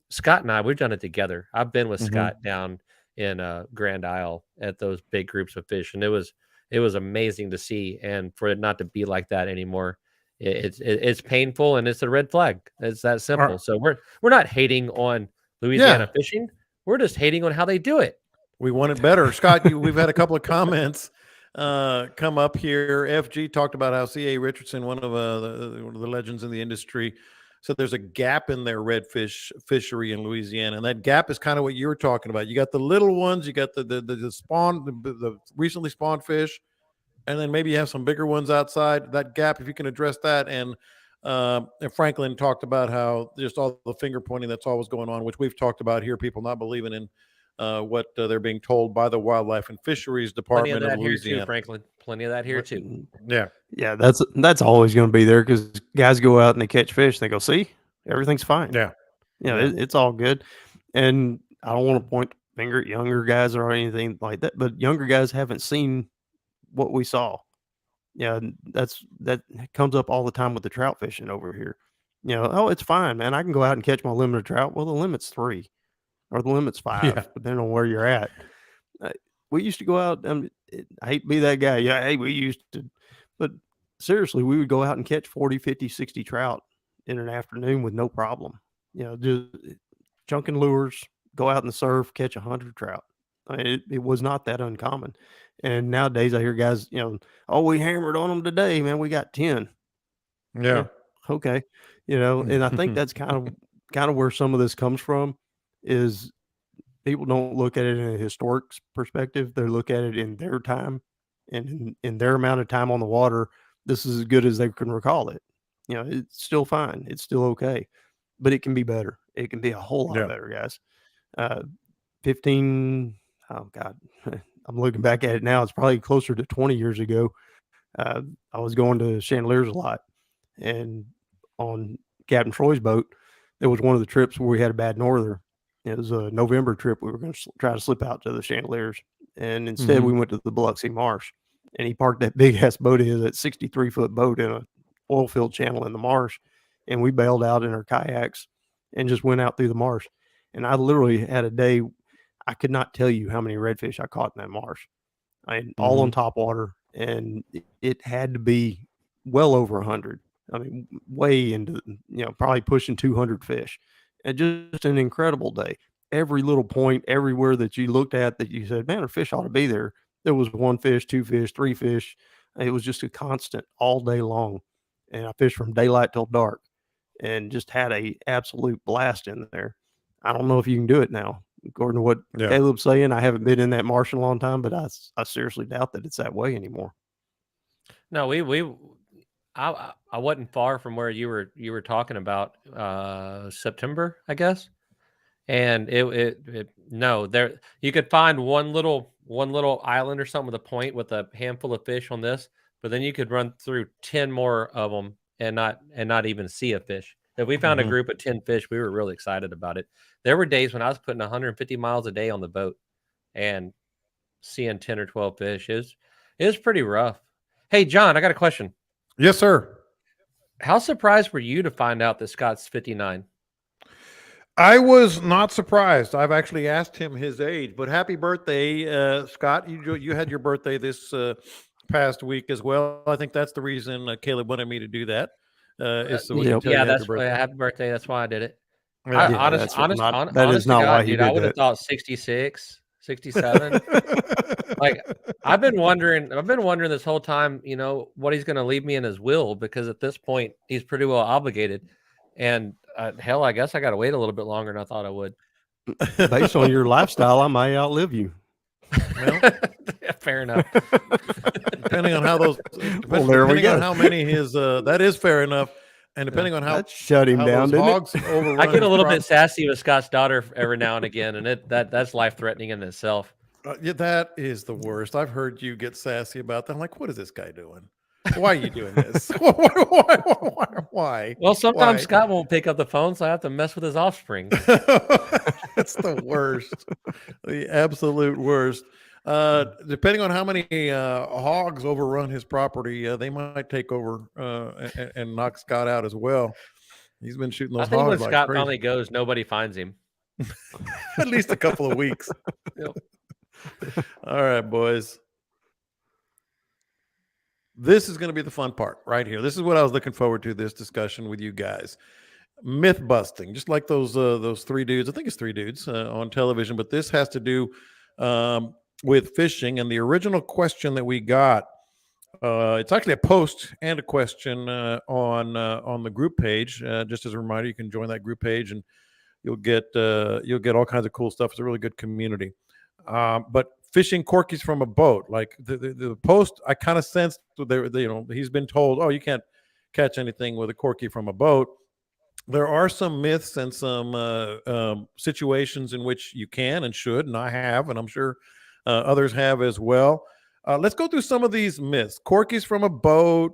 Scott and I, we've done it together. I've been with Scott down in Grand Isle at those big groups of fish, and it was amazing to see. And for it not to be like that anymore, it's painful, and it's a red flag. It's that simple. So we're not hating on Louisiana fishing. We're just hating on how they do it. We want it better. Scott, we've had a couple of comments come up here. FG talked about how C.A. Richardson, one of the legends in the industry, said there's a gap in their redfish fishery in Louisiana, and that gap is kind of what you were talking about. You got the little ones, you got the spawn, the recently spawned fish, and then maybe you have some bigger ones outside. That gap, if you can address that, and Franklin talked about how just all the finger pointing that's always going on, which we've talked about here, people not believing in what they're being told by the Wildlife and Fisheries Department of Louisiana. Here too, Franklin. Plenty of that here too. Yeah, that's always going to be there, because guys go out and they catch fish. They go, see, everything's fine. It's all good. And I don't want to point the finger at younger guys or anything like that, but younger guys haven't seen what we saw. Yeah, that comes up all the time with the trout fishing over here. Oh, it's fine, man. I can go out and catch my limited trout. Well, the limit's 3. or the limit's 5, Yeah. depending on where you're at. We used to go out. I hate to be that guy. Yeah, hey, we used to, but seriously, we would go out and catch 40, 50, 60 trout in an afternoon with no problem. Just chunking lures, go out in the surf, catch 100 trout. I mean, it was not that uncommon. And nowadays, I hear guys, oh, we hammered on them today, man. We got 10. Yeah. Okay. And I think that's kind of where some of this comes from is people don't look at it in a historic perspective. They look at it in their time and in their amount of time on the water. This is as good as they can recall it. It's still fine. It's still okay, but it can be better. It can be a whole lot better, guys. 15, oh God, I'm looking back at it now. It's probably closer to 20 years ago. I was going to Chandeliers a lot, and on Captain Troy's boat, there was one of the trips where we had a bad norther. It was a November trip. We were going to try to slip out to the Chandeliers, and instead we went to the Biloxi Marsh, and he parked that big ass boat in that 63-foot boat in a oil field channel in the marsh, and we bailed out in our kayaks and just went out through the marsh. And I literally had a day. I could not tell you how many redfish I caught in that marsh. All on top water, and it had to be well over 100. I mean, way into, probably pushing 200 fish. And just an incredible day. Every little point, everywhere that you looked at that you said, man, a fish ought to be there. There was 1 fish, 2 fish, 3 fish. It was just a constant all day long. And I fished from daylight till dark and just had a absolute blast in there. I don't know if you can do it now. According to what Caleb's saying, I haven't been in that marsh in a long time, but I seriously doubt that it's that way anymore. No, I wasn't far from where you were talking about September, I guess. And there you could find one little island or something with a point with a handful of fish on this, but then you could run through 10 more of them and not even see a fish. If we found a group of 10 fish, we were really excited about it. There were days when I was putting 150 miles a day on the boat and seeing 10 or 12 fish. It was pretty rough. Hey, John, I got a question. Yes, sir. How surprised were you to find out that Scott's 59? I was not surprised. I've actually asked him his age, but happy birthday, Scott. You had your birthday this past week as well. I think that's the reason Caleb wanted me to do that. Is so we can tell you that's happy birthday. That's why I did it. That is not why he did I would have thought 66, 67. Like I've been wondering this whole time, what he's going to leave me in his will, because at this point he's pretty well obligated. And hell, I guess I got to wait a little bit longer than I thought I would. Based on your lifestyle, I may outlive you. Well, fair enough. Depending on how those, depending on how many his, that is fair enough. And depending on how shut him down, hogs I get a little bit sassy with Scott's daughter every now and again, and that's life threatening in itself. Yeah, that is the worst. I've heard you get sassy about that. I'm like, what is this guy doing? Why are you doing this? Why? Well, sometimes Scott won't pick up the phone, so I have to mess with his offspring. That's the worst. The absolute worst. Depending on how many hogs overrun his property, they might take over and knock Scott out as well. He's been shooting those hogs. I think when like Scott crazy. finally goes, nobody finds him. At least a couple of weeks. Yep. All right, boys. This is going to be the fun part right here. This is what I was looking forward to, this discussion with you guys. Myth busting, just like those 3 dudes. I think it's 3 dudes on television, but this has to do with fishing. And the original question that we got, it's actually a post and a question on the group page. Just as a reminder, you can join that group page and you'll get all kinds of cool stuff. It's a really good community. But fishing corkies from a boat, like the post, I kind of sensed he's been told, oh, you can't catch anything with a corky from a boat. There are some myths and some situations in which you can and should, and I have, and I'm sure others have as well. Let's go through some of these myths. Corkies from a boat,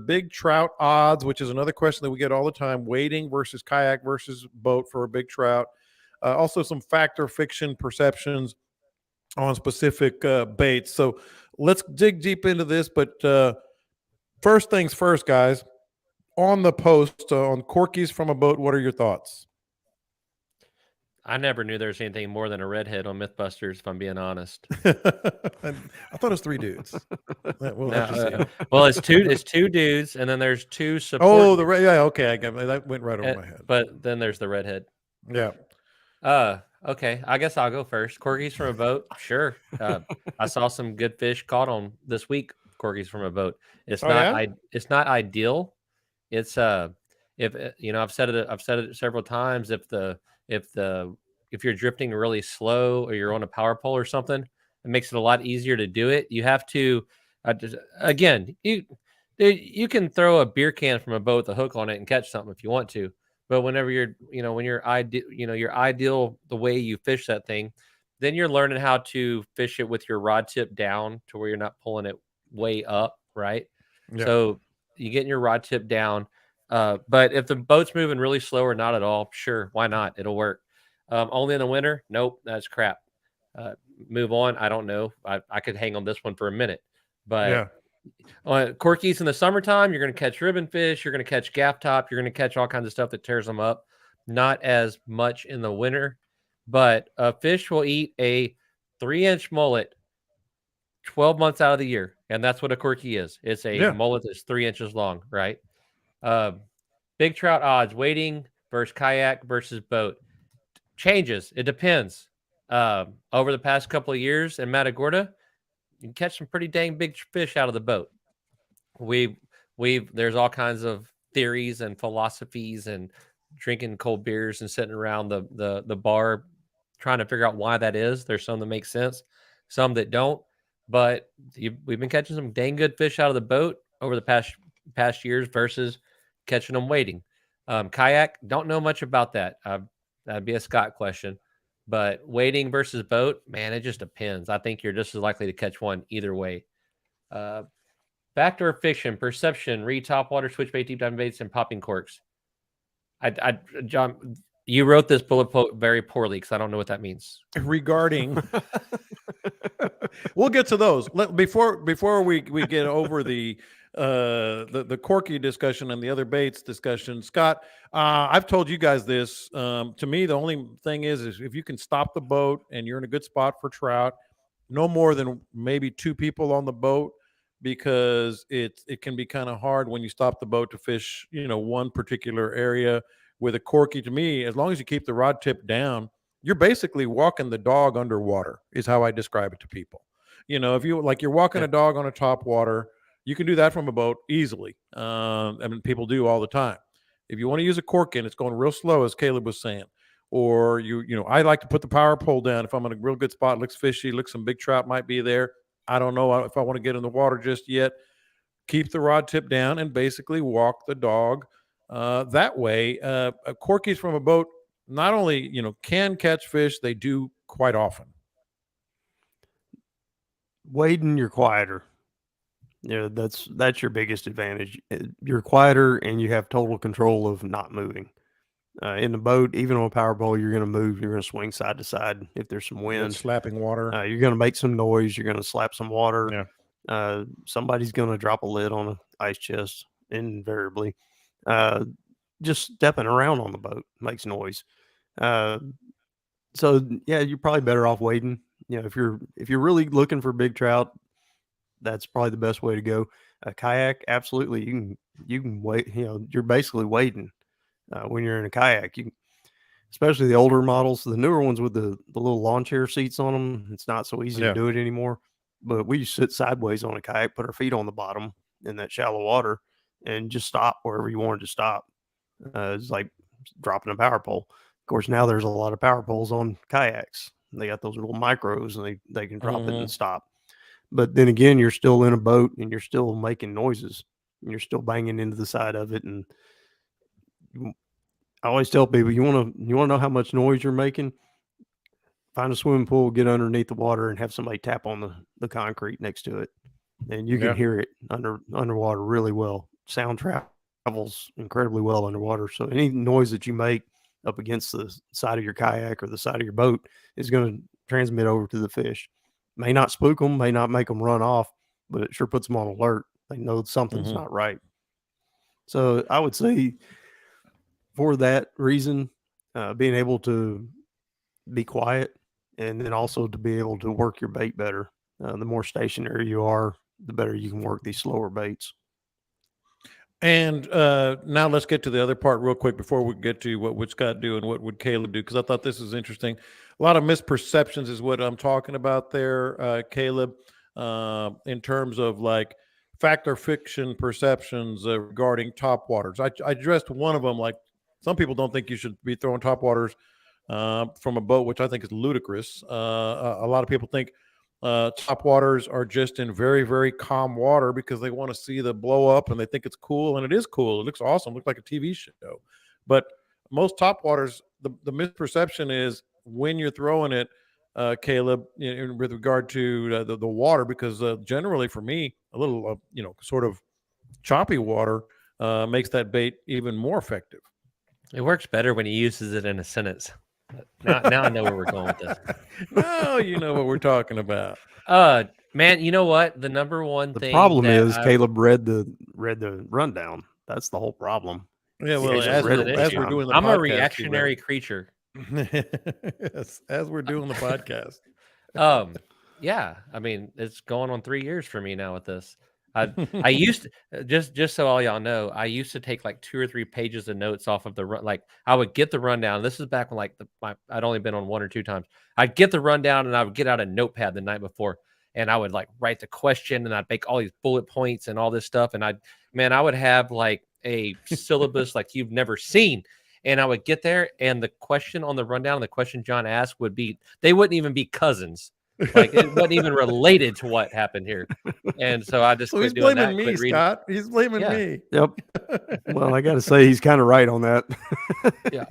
big trout odds, which is another question that we get all the time. Wading versus kayak versus boat for a big trout. Also some fact or fiction perceptions on specific baits. So let's dig deep into this. But first things first, guys, on the post on corkies from a boat, what are your thoughts? I never knew there was anything more than a redhead on MythBusters, if I'm being honest. I thought it was 3 dudes. We'll have to see. Well, it's two dudes, and then there's 2 support. Oh, yeah, okay, I got that went right over my head. But then there's the redhead. Yeah. Okay. I guess I'll go first. Corkies from a boat, sure. I saw some good fish caught on this week. Corkies from a boat. It's it's not ideal. It's if I've said it several times. If you're drifting really slow or you're on a power pole or something, it makes it a lot easier to do it. You have to again, you can throw a beer can from a boat with a hook on it and catch something if you want to. But whenever you're ideal the way you fish that thing, then you're learning how to fish it with your rod tip down to where you're not pulling it way up, right? Yeah. So you get your rod tip down. But if the boat's moving really slow or not at all, sure, why not? It'll work. Only in the winter? Nope, that's crap. Move on. I don't know. I could hang on this one for a minute, but Corkies in the summertime, you're going to catch ribbon fish, you're going to catch gaff top, you're going to catch all kinds of stuff that tears them up. Not as much in the winter, but a fish will eat a 3-inch mullet 12 months out of the year, and that's what a Corky is. It's a mullet that's 3 inches long, right? Big trout odds, wading versus kayak versus boat changes. It depends. Over the past couple of years in Matagorda, you can catch some pretty dang big fish out of the boat. There's all kinds of theories and philosophies and drinking cold beers and sitting around the bar trying to figure out why that is. There's some that make sense, some that don't. But we've been catching some dang good fish out of the boat over the past years versus catching them wading. Kayak, don't know much about that. That'd be a Scott question. But wading versus boat, man, it just depends. I think you're just as likely to catch one either way. Fact or fiction, perception, read topwater, switchbait, deep dive baits, and popping corks. John, you wrote this bullet point very poorly because I don't know what that means. Regarding, we'll get to those. Before we get over the Corky discussion and the other baits discussion, Scott, I've told you guys this. To me, the only thing is if you can stop the boat and you're in a good spot for trout, no more than maybe 2 people on the boat, because it can be kind of hard when you stop the boat to fish, one particular area. With a Corky, to me, as long as you keep the rod tip down, you're basically walking the dog underwater, is how I describe it to people. If you're walking a dog on a top water, you can do that from a boat easily. People do all the time. If you want to use a cork and it's going real slow, as Caleb was saying, or I like to put the power pole down if I'm in a real good spot, looks fishy, looks some big trout might be there. I don't know if I want to get in the water just yet. Keep the rod tip down and basically walk the dog that way. Corkies from a boat not only can catch fish, they do quite often. Wading, you're quieter. That's your biggest advantage. You're quieter and you have total control of not moving. In the boat, even on a power pole, you're going to move. You're going to swing side to side if there's some wind. Slapping water. You're going to make some noise. You're going to slap some water. Yeah. Somebody's going to drop a lid on an ice chest invariably. Just stepping around on the boat makes noise. So yeah, you're probably better off wading. If you're really looking for big trout, that's probably the best way to go. A kayak, absolutely, you can wait. You're basically wading when you're in a kayak. Especially the older models, the newer ones with the little lawn chair seats on them. It's not so easy to do it anymore. But we used to sit sideways on a kayak, put our feet on the bottom in that shallow water, and just stop wherever you wanted to stop. It's like dropping a power pole. Of course, now there's a lot of power poles on kayaks. They got those little micros, and they can drop it and stop. But then again, you're still in a boat, and you're still making noises, and you're still banging into the side of it. And I always tell people, you want to know how much noise you're making? Find a swimming pool, get underneath the water, and have somebody tap on the concrete next to it, and you can hear it underwater really well. Sound travels incredibly well underwater. So any noise that you make up against the side of your kayak or the side of your boat is going to transmit over to the fish. May not spook them, may not make them run off, but it sure puts them on alert. They know something's not right. So I would say for that reason, being able to be quiet, and then also to be able to work your bait better. The more stationary you are, the better you can work these slower baits. And now let's get to the other part real quick before we get to what would Scott do and what would Caleb do, because I thought this was interesting. A lot of misperceptions is what I'm talking about there, Caleb, in terms of like fact or fiction perceptions regarding topwaters. I addressed one of them, like some people don't think you should be throwing topwaters from a boat, which I think is ludicrous. A lot of people think topwaters are just in very, very calm water because they want to see the blow up and they think it's cool, and it is cool. It looks awesome. It looks like a TV show. But most topwaters, the misperception is when you're throwing it, Caleb, with regard to the water, because generally for me, a little, sort of choppy water makes that bait even more effective. It works better when he uses it in a sentence. Now I know where we're going with this. Now you know what we're talking about. Man, you know what? The number one The thing problem that is Caleb read the rundown. That's the whole problem. Yeah, well, It's as an we're issue. doing the I'm podcast, a reactionary creature. Yes, as we're doing the podcast. Yeah, I mean, it's going on 3 years for me now with this. I used to, just so all y'all know, I used to take like 2 or 3 pages of notes off of the run. Like I would get the rundown. This is back when like I'd only been on 1 or 2 times. I'd get the rundown and I would get out a notepad the night before and I would like write the question and I'd make all these bullet points and all this stuff. And I would have like a syllabus like you've never seen. And I would get there and the question on the rundown, the question John asked would be, they wouldn't even be cousins. Like it wasn't even related to what happened here. And so I just So he's quit doing blaming that. me, Scott. He's blaming Yeah. me. Yep. Well, I got to say he's kind of right on that. Yeah.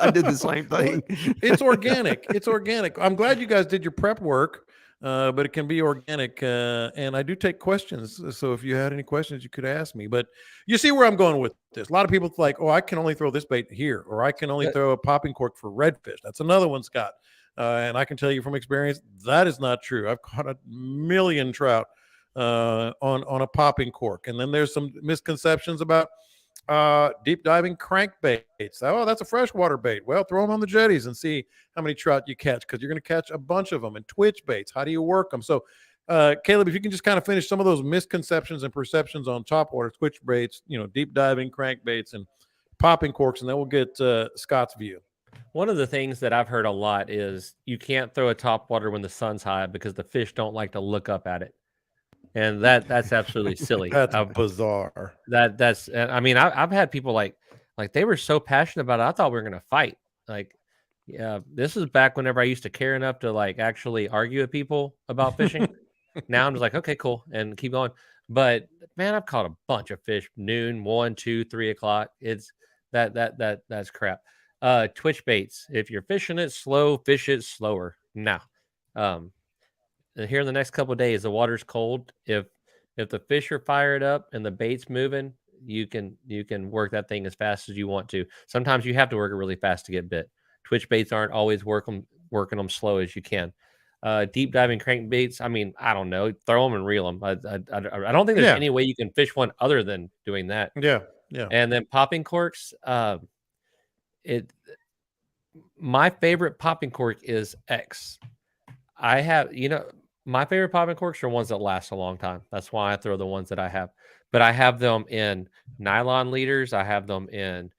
I did the same thing. It's organic. It's organic. I'm glad you guys did your prep work, but it can be organic. And I do take questions. So if you had any questions, you could ask me. But you see where I'm going with this. A lot of people like, oh, I can only throw this bait here, or I can only throw a popping cork for redfish. That's another one, Scott. And I can tell you from experience, that is not true. I've caught 1 million trout on a popping cork. And then there's some misconceptions about deep diving crankbaits. Oh, that's a freshwater bait. Well, throw them on the jetties and see how many trout you catch, because you're going to catch a bunch of them. And twitch baits, how do you work them? So, Caleb, if you can just kind of finish some of those misconceptions and perceptions on topwater, twitch baits, deep diving crankbaits and popping corks, and then we'll get Scott's view. One of the things that I've heard a lot is you can't throw a topwater when the sun's high because the fish don't like to look up at it. And that's absolutely silly. That's bizarre. I mean, I've had people like they were so passionate about it. I thought we were going to fight. Like, yeah, this is back whenever I used to care enough to like actually argue with people about fishing. Now I'm just like, okay, cool. And keep going. But man, I've caught a bunch of fish noon, 1, 2, 3 o'clock. It's that's crap. Twitch baits. If you're fishing it slow, fish it slower. Now, here in the next couple of days, the water's cold. If the fish are fired up and the bait's moving, you can work that thing as fast as you want to. Sometimes you have to work it really fast to get bit. Twitch baits aren't always working them slow as you can. Deep diving crankbaits. I mean, I don't know. Throw them and reel them. I don't think there's any way you can fish one other than doing that. Yeah. And then popping corks. My favorite popping cork is X. I have, my favorite popping corks are ones that last a long time. That's why I throw the ones that I have. But I have them in nylon leaders. I have them in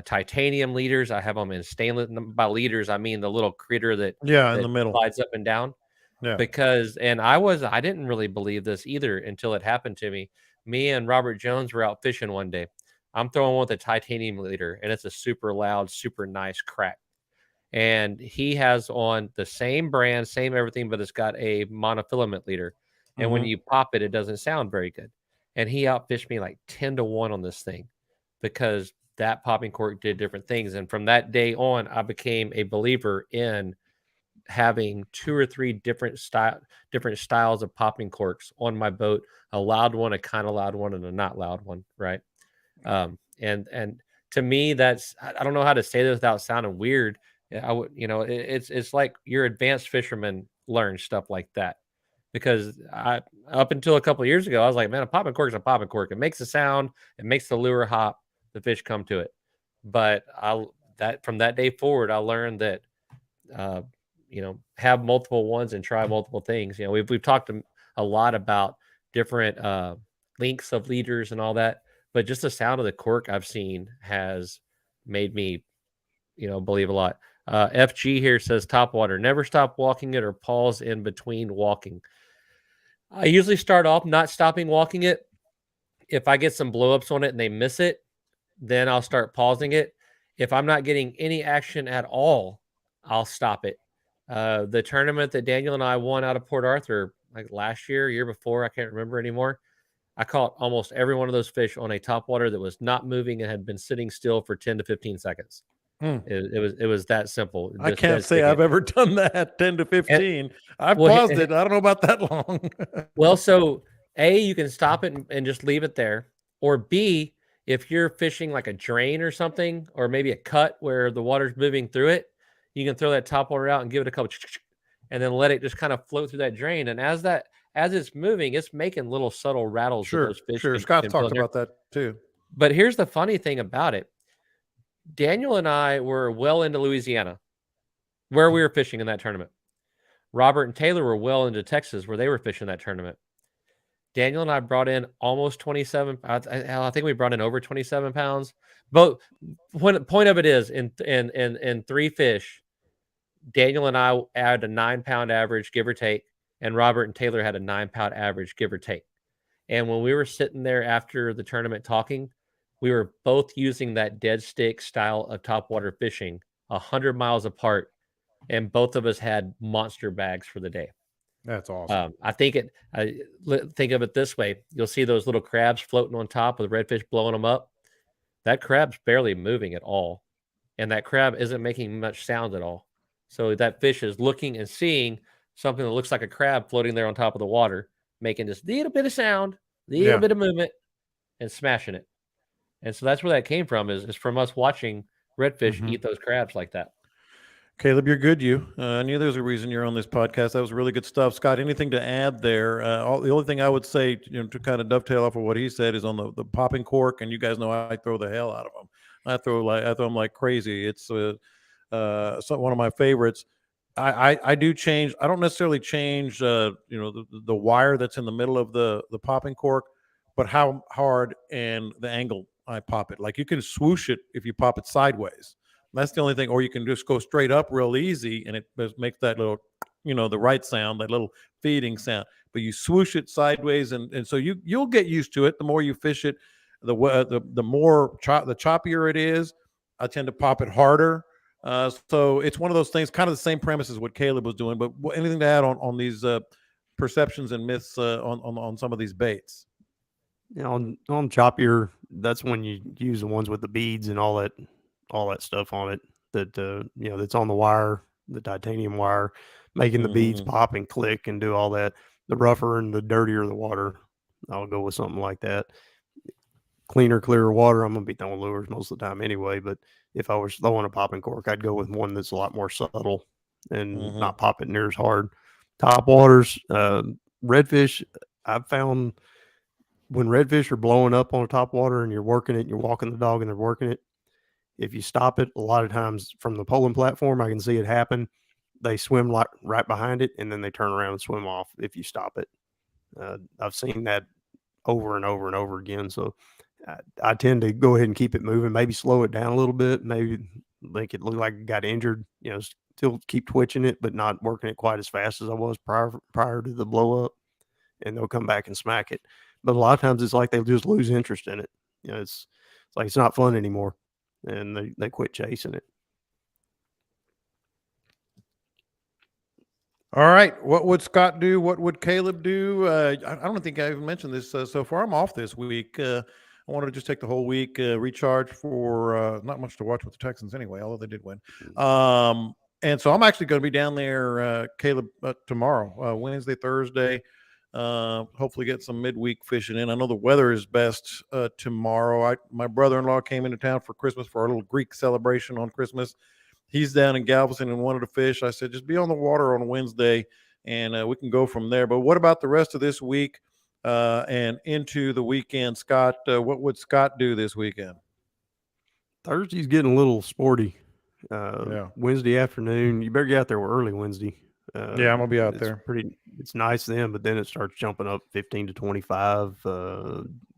titanium leaders. I have them in stainless. By leaders, I mean the little critter that in the middle slides up and down. Yeah. Because I didn't really believe this either until it happened to me. Me and Robert Jones were out fishing one day. I'm throwing one with a titanium leader, and it's a super loud, super nice crack. And he has on the same brand, same everything, but it's got a monofilament leader. And when you pop it, it doesn't sound very good. And he outfished me like 10-1 on this thing because that popping cork did different things. And from that day on, I became a believer in having 2 or 3 different styles of popping corks on my boat, a loud one, a kind of loud one, and a not loud one, right? And to me, that's, I don't know how to say this without sounding weird. I would, it's like your advanced fishermen learn stuff like that, because up until a couple of years ago, I was like, man, a popping cork is a popping cork. It makes a sound, it makes the lure hop, the fish come to it. But from that day forward, I learned that have multiple ones and try multiple things. We've talked a lot about different lengths of leaders and all that, but just the sound of the cork I've seen has made me, believe a lot. FG here says top water, never stop walking it or pause in between walking. I usually start off not stopping walking it. If I get some blowups on it and they miss it, then I'll start pausing it. If I'm not getting any action at all, I'll stop it. The tournament that Daniel and I won out of Port Arthur, like last year before, I can't remember anymore. I caught almost every one of those fish on a topwater that was not moving and had been sitting still for 10 to 15 seconds. It was that simple. I can't say I've ever done that 10 to 15. I've paused it. I don't know about that long. Well, so A, you can stop it and just leave it there. Or B, if you're fishing like a drain or something, or maybe a cut where the water's moving through it, you can throw that topwater out and give it a couple and then let it just kind of float through that drain. And as it's moving, it's making little subtle rattles. Sure. Scott talked about that too. But here's the funny thing about it. Daniel and I were well into Louisiana, where we were fishing in that tournament. Robert and Taylor were well into Texas, where they were fishing that tournament. Daniel and I brought in almost 27. I think we brought in over 27 pounds. But point of it is, in 3 fish, Daniel and I had a 9-pound average, give or take, and Robert and Taylor had a 9-pound average, give or take. And when we were sitting there after the tournament talking, we were both using that dead stick style of topwater fishing 100 miles apart, and both of us had monster bags for the day. That's awesome. I think of it this way. You'll see those little crabs floating on top with redfish blowing them up. That crab's barely moving at all, and that crab isn't making much sound at all. So that fish is looking and seeing something that looks like a crab floating there on top of the water, making this little bit of sound, little bit of movement, and smashing it. And so that's where that came from, is from us watching redfish eat those crabs like that. Caleb, you're good. I knew there's a reason you're on this podcast. That was really good stuff. Scott, anything to add there? The only thing I would say, to kind of dovetail off of what he said, is on the popping cork. And you guys know I throw the hell out of them. I throw them like crazy. It's one of my favorites. I do change. I don't necessarily change, the wire that's in the middle of the popping cork, but how hard and the angle I pop it. Like, you can swoosh it if you pop it sideways. That's the only thing. Or you can just go straight up real easy, and it makes that little, the right sound, that little feeding sound. But you swoosh it sideways, and so you'll get used to it. The more you fish it, the more the choppier it is. I tend to pop it harder. So it's one of those things, kind of the same premise as what Caleb was doing. But anything to add on these perceptions and myths on some of these baits? On choppier, that's when you use the ones with the beads and all that stuff on it that that's on the wire, the titanium wire, making the beads pop and click and do all that. The rougher and the dirtier the water, I'll go with something like that. Cleaner, clearer water, I'm gonna be throwing lures most of the time anyway. But if I was throwing a popping cork, I'd go with one that's a lot more subtle and not pop it near as hard. Top waters, redfish, I've found when redfish are blowing up on a top water and you're working it, you're walking the dog and they're working it, if you stop it, a lot of times from the polling platform, I can see it happen. They swim right behind it, and then they turn around and swim off if you stop it. I've seen that over and over and over again. So I tend to go ahead and keep it moving, maybe slow it down a little bit, maybe make it look like it got injured, still keep twitching it, but not working it quite as fast as I was prior to the blow up, and they'll come back and smack it. But a lot of times it's like they'll just lose interest in it. It's like it's not fun anymore, and they quit chasing it. All right. What would Scott do? What would Caleb do? I don't think I even mentioned this so far. I'm off this week. I wanted to just take the whole week, recharge for not much to watch with the Texans anyway, although they did win. And so I'm actually going to be down there, Caleb, tomorrow, Wednesday, Thursday. Hopefully get some midweek fishing in. I know the weather is best tomorrow. My brother-in-law came into town for Christmas for our little Greek celebration on Christmas. He's down in Galveston and wanted to fish. I said, just be on the water on Wednesday, and we can go from there. But what about the rest of this week and into the weekend? Scott, what would Scott do this weekend? Thursday's getting a little sporty. Wednesday afternoon, you better get out there early Wednesday. Yeah, I'm gonna be out it's there. It's nice then, but then it starts jumping up 15 to 25,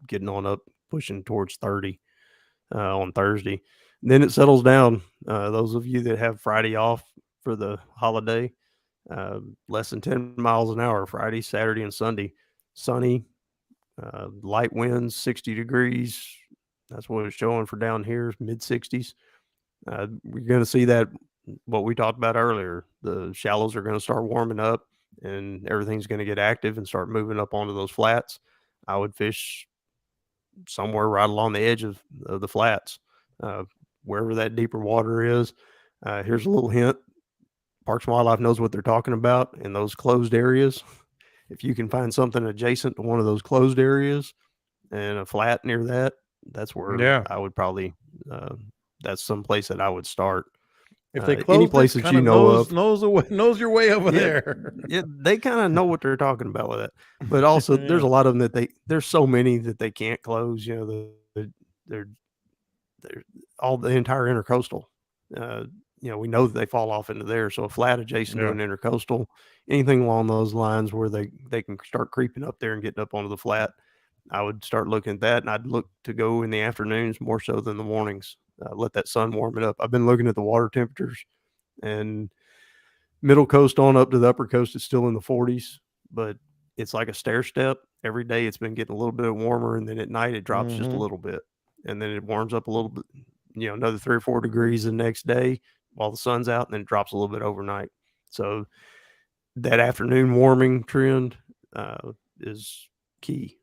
getting on up, pushing towards 30 on Thursday. And then it settles down. Those of you that have Friday off for the holiday, less than 10 miles an hour Friday, Saturday, and Sunday. Sunny, light winds, 60 degrees. That's what it's showing for down here, mid 60s. We're going to see that, what we talked about earlier. The shallows are going to start warming up and everything's going to get active and start moving up onto those flats. I would fish somewhere right along the edge of the flats, wherever that deeper water is. Here's a little hint. Parks and Wildlife knows what they're talking about in those closed areas. If you can find something adjacent to one of those closed areas and a flat near that, that's where I would probably, that's some place that I would start. If they close any place that you know of, knows your way over there. Yeah, they kind of know what they're talking about with it. But also, there's a lot of them that there's so many that they can't close. You know, they're all the entire intercoastal. We know that they fall off into there. So a flat adjacent to an intercoastal, anything along those lines where they can start creeping up there and getting up onto the flat, I would start looking at that, and I'd look to go in the afternoons more so than the mornings. Let that sun warm it up. I've been looking at the water temperatures, and middle coast on up to the upper coast is still in the 40s, but it's like a stair step. Every day it's been getting a little bit warmer, and then at night it drops just a little bit, and then it warms up a little bit, another 3 or 4 degrees the next day while the sun's out, and then it drops a little bit overnight. So that afternoon warming trend is key.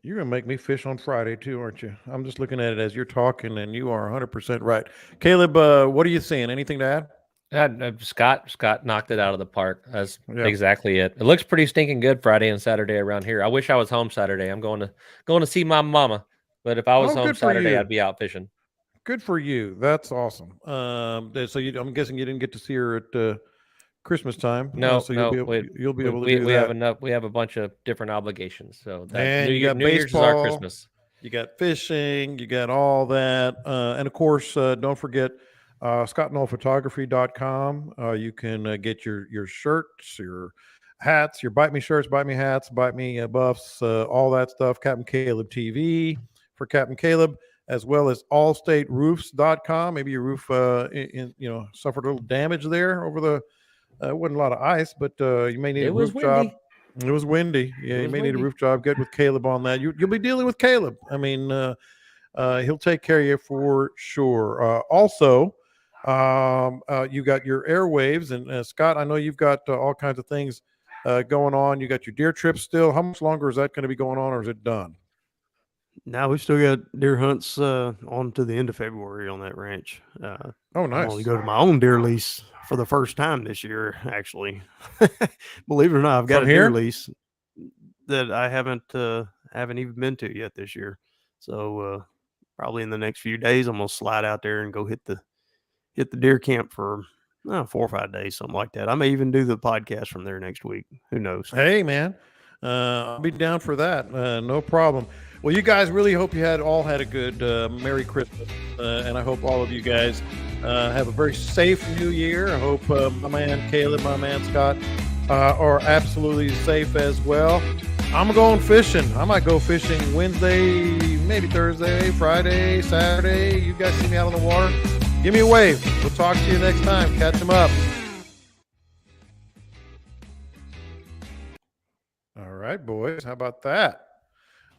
You're going to make me fish on Friday too, aren't you? I'm just looking at it as you're talking, and you are 100% right. Caleb, what are you seeing? Anything to add? Scott knocked it out of the park. That's exactly it. It looks pretty stinking good Friday and Saturday around here. I wish I was home Saturday. I'm going to see my mama, but if I was home Saturday, I'd be out fishing. Good for you. That's awesome. So I'm guessing you didn't get to see her at Christmas time. No, so you'll be able to do we that. have enough. We have a bunch of different obligations. So and you got New baseball, Year's is our Christmas. You got fishing. You got all that, and of course, don't forget ScottNollPhotography.com. You can get your shirts, your hats, your Bite Me shirts, Bite Me hats, Bite Me buffs, all that stuff. Captain Caleb TV for Captain Caleb, as well as AllStateRoofs.com. Maybe your roof suffered a little damage there over the. It wasn't a lot of ice, but you may need a roof job. It was windy. Yeah, you may need a roof job. Get with Caleb on that. You'll be dealing with Caleb. I mean, he'll take care of you for sure. Also, you got your airwaves, and Scott, I know you've got all kinds of things going on. You got your deer trip still. How much longer is that going to be going on, or is it done? Now we've still got deer hunts on to the end of February on that ranch. Oh, nice. I'm only go to my own deer lease for the first time this year, actually. Believe it or not, I've got a deer lease that I haven't even been to yet this year. So probably in the next few days, I'm gonna slide out there and go hit the deer camp for 4 or 5 days, something like that. I may even do the podcast from there next week. Who knows? Hey, man, I'll be down for that. No problem. Well, you guys, really hope you all had a good Merry Christmas, and I hope all of you guys have a very safe New Year. I hope my man Caleb, my man Scott are absolutely safe as well. I'm going fishing. I might go fishing Wednesday, maybe Thursday, Friday, Saturday. You guys see me out on the water, give me a wave. We'll talk to you next time. Catch them up. All right, boys. How about that?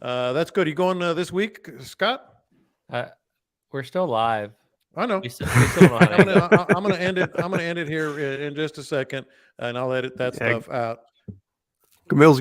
That's good. You going this week, Scott? We're still live. I know. We still don't know how to I'm gonna end it. I'm gonna end it here in just a second, and I'll edit that stuff out. Camille's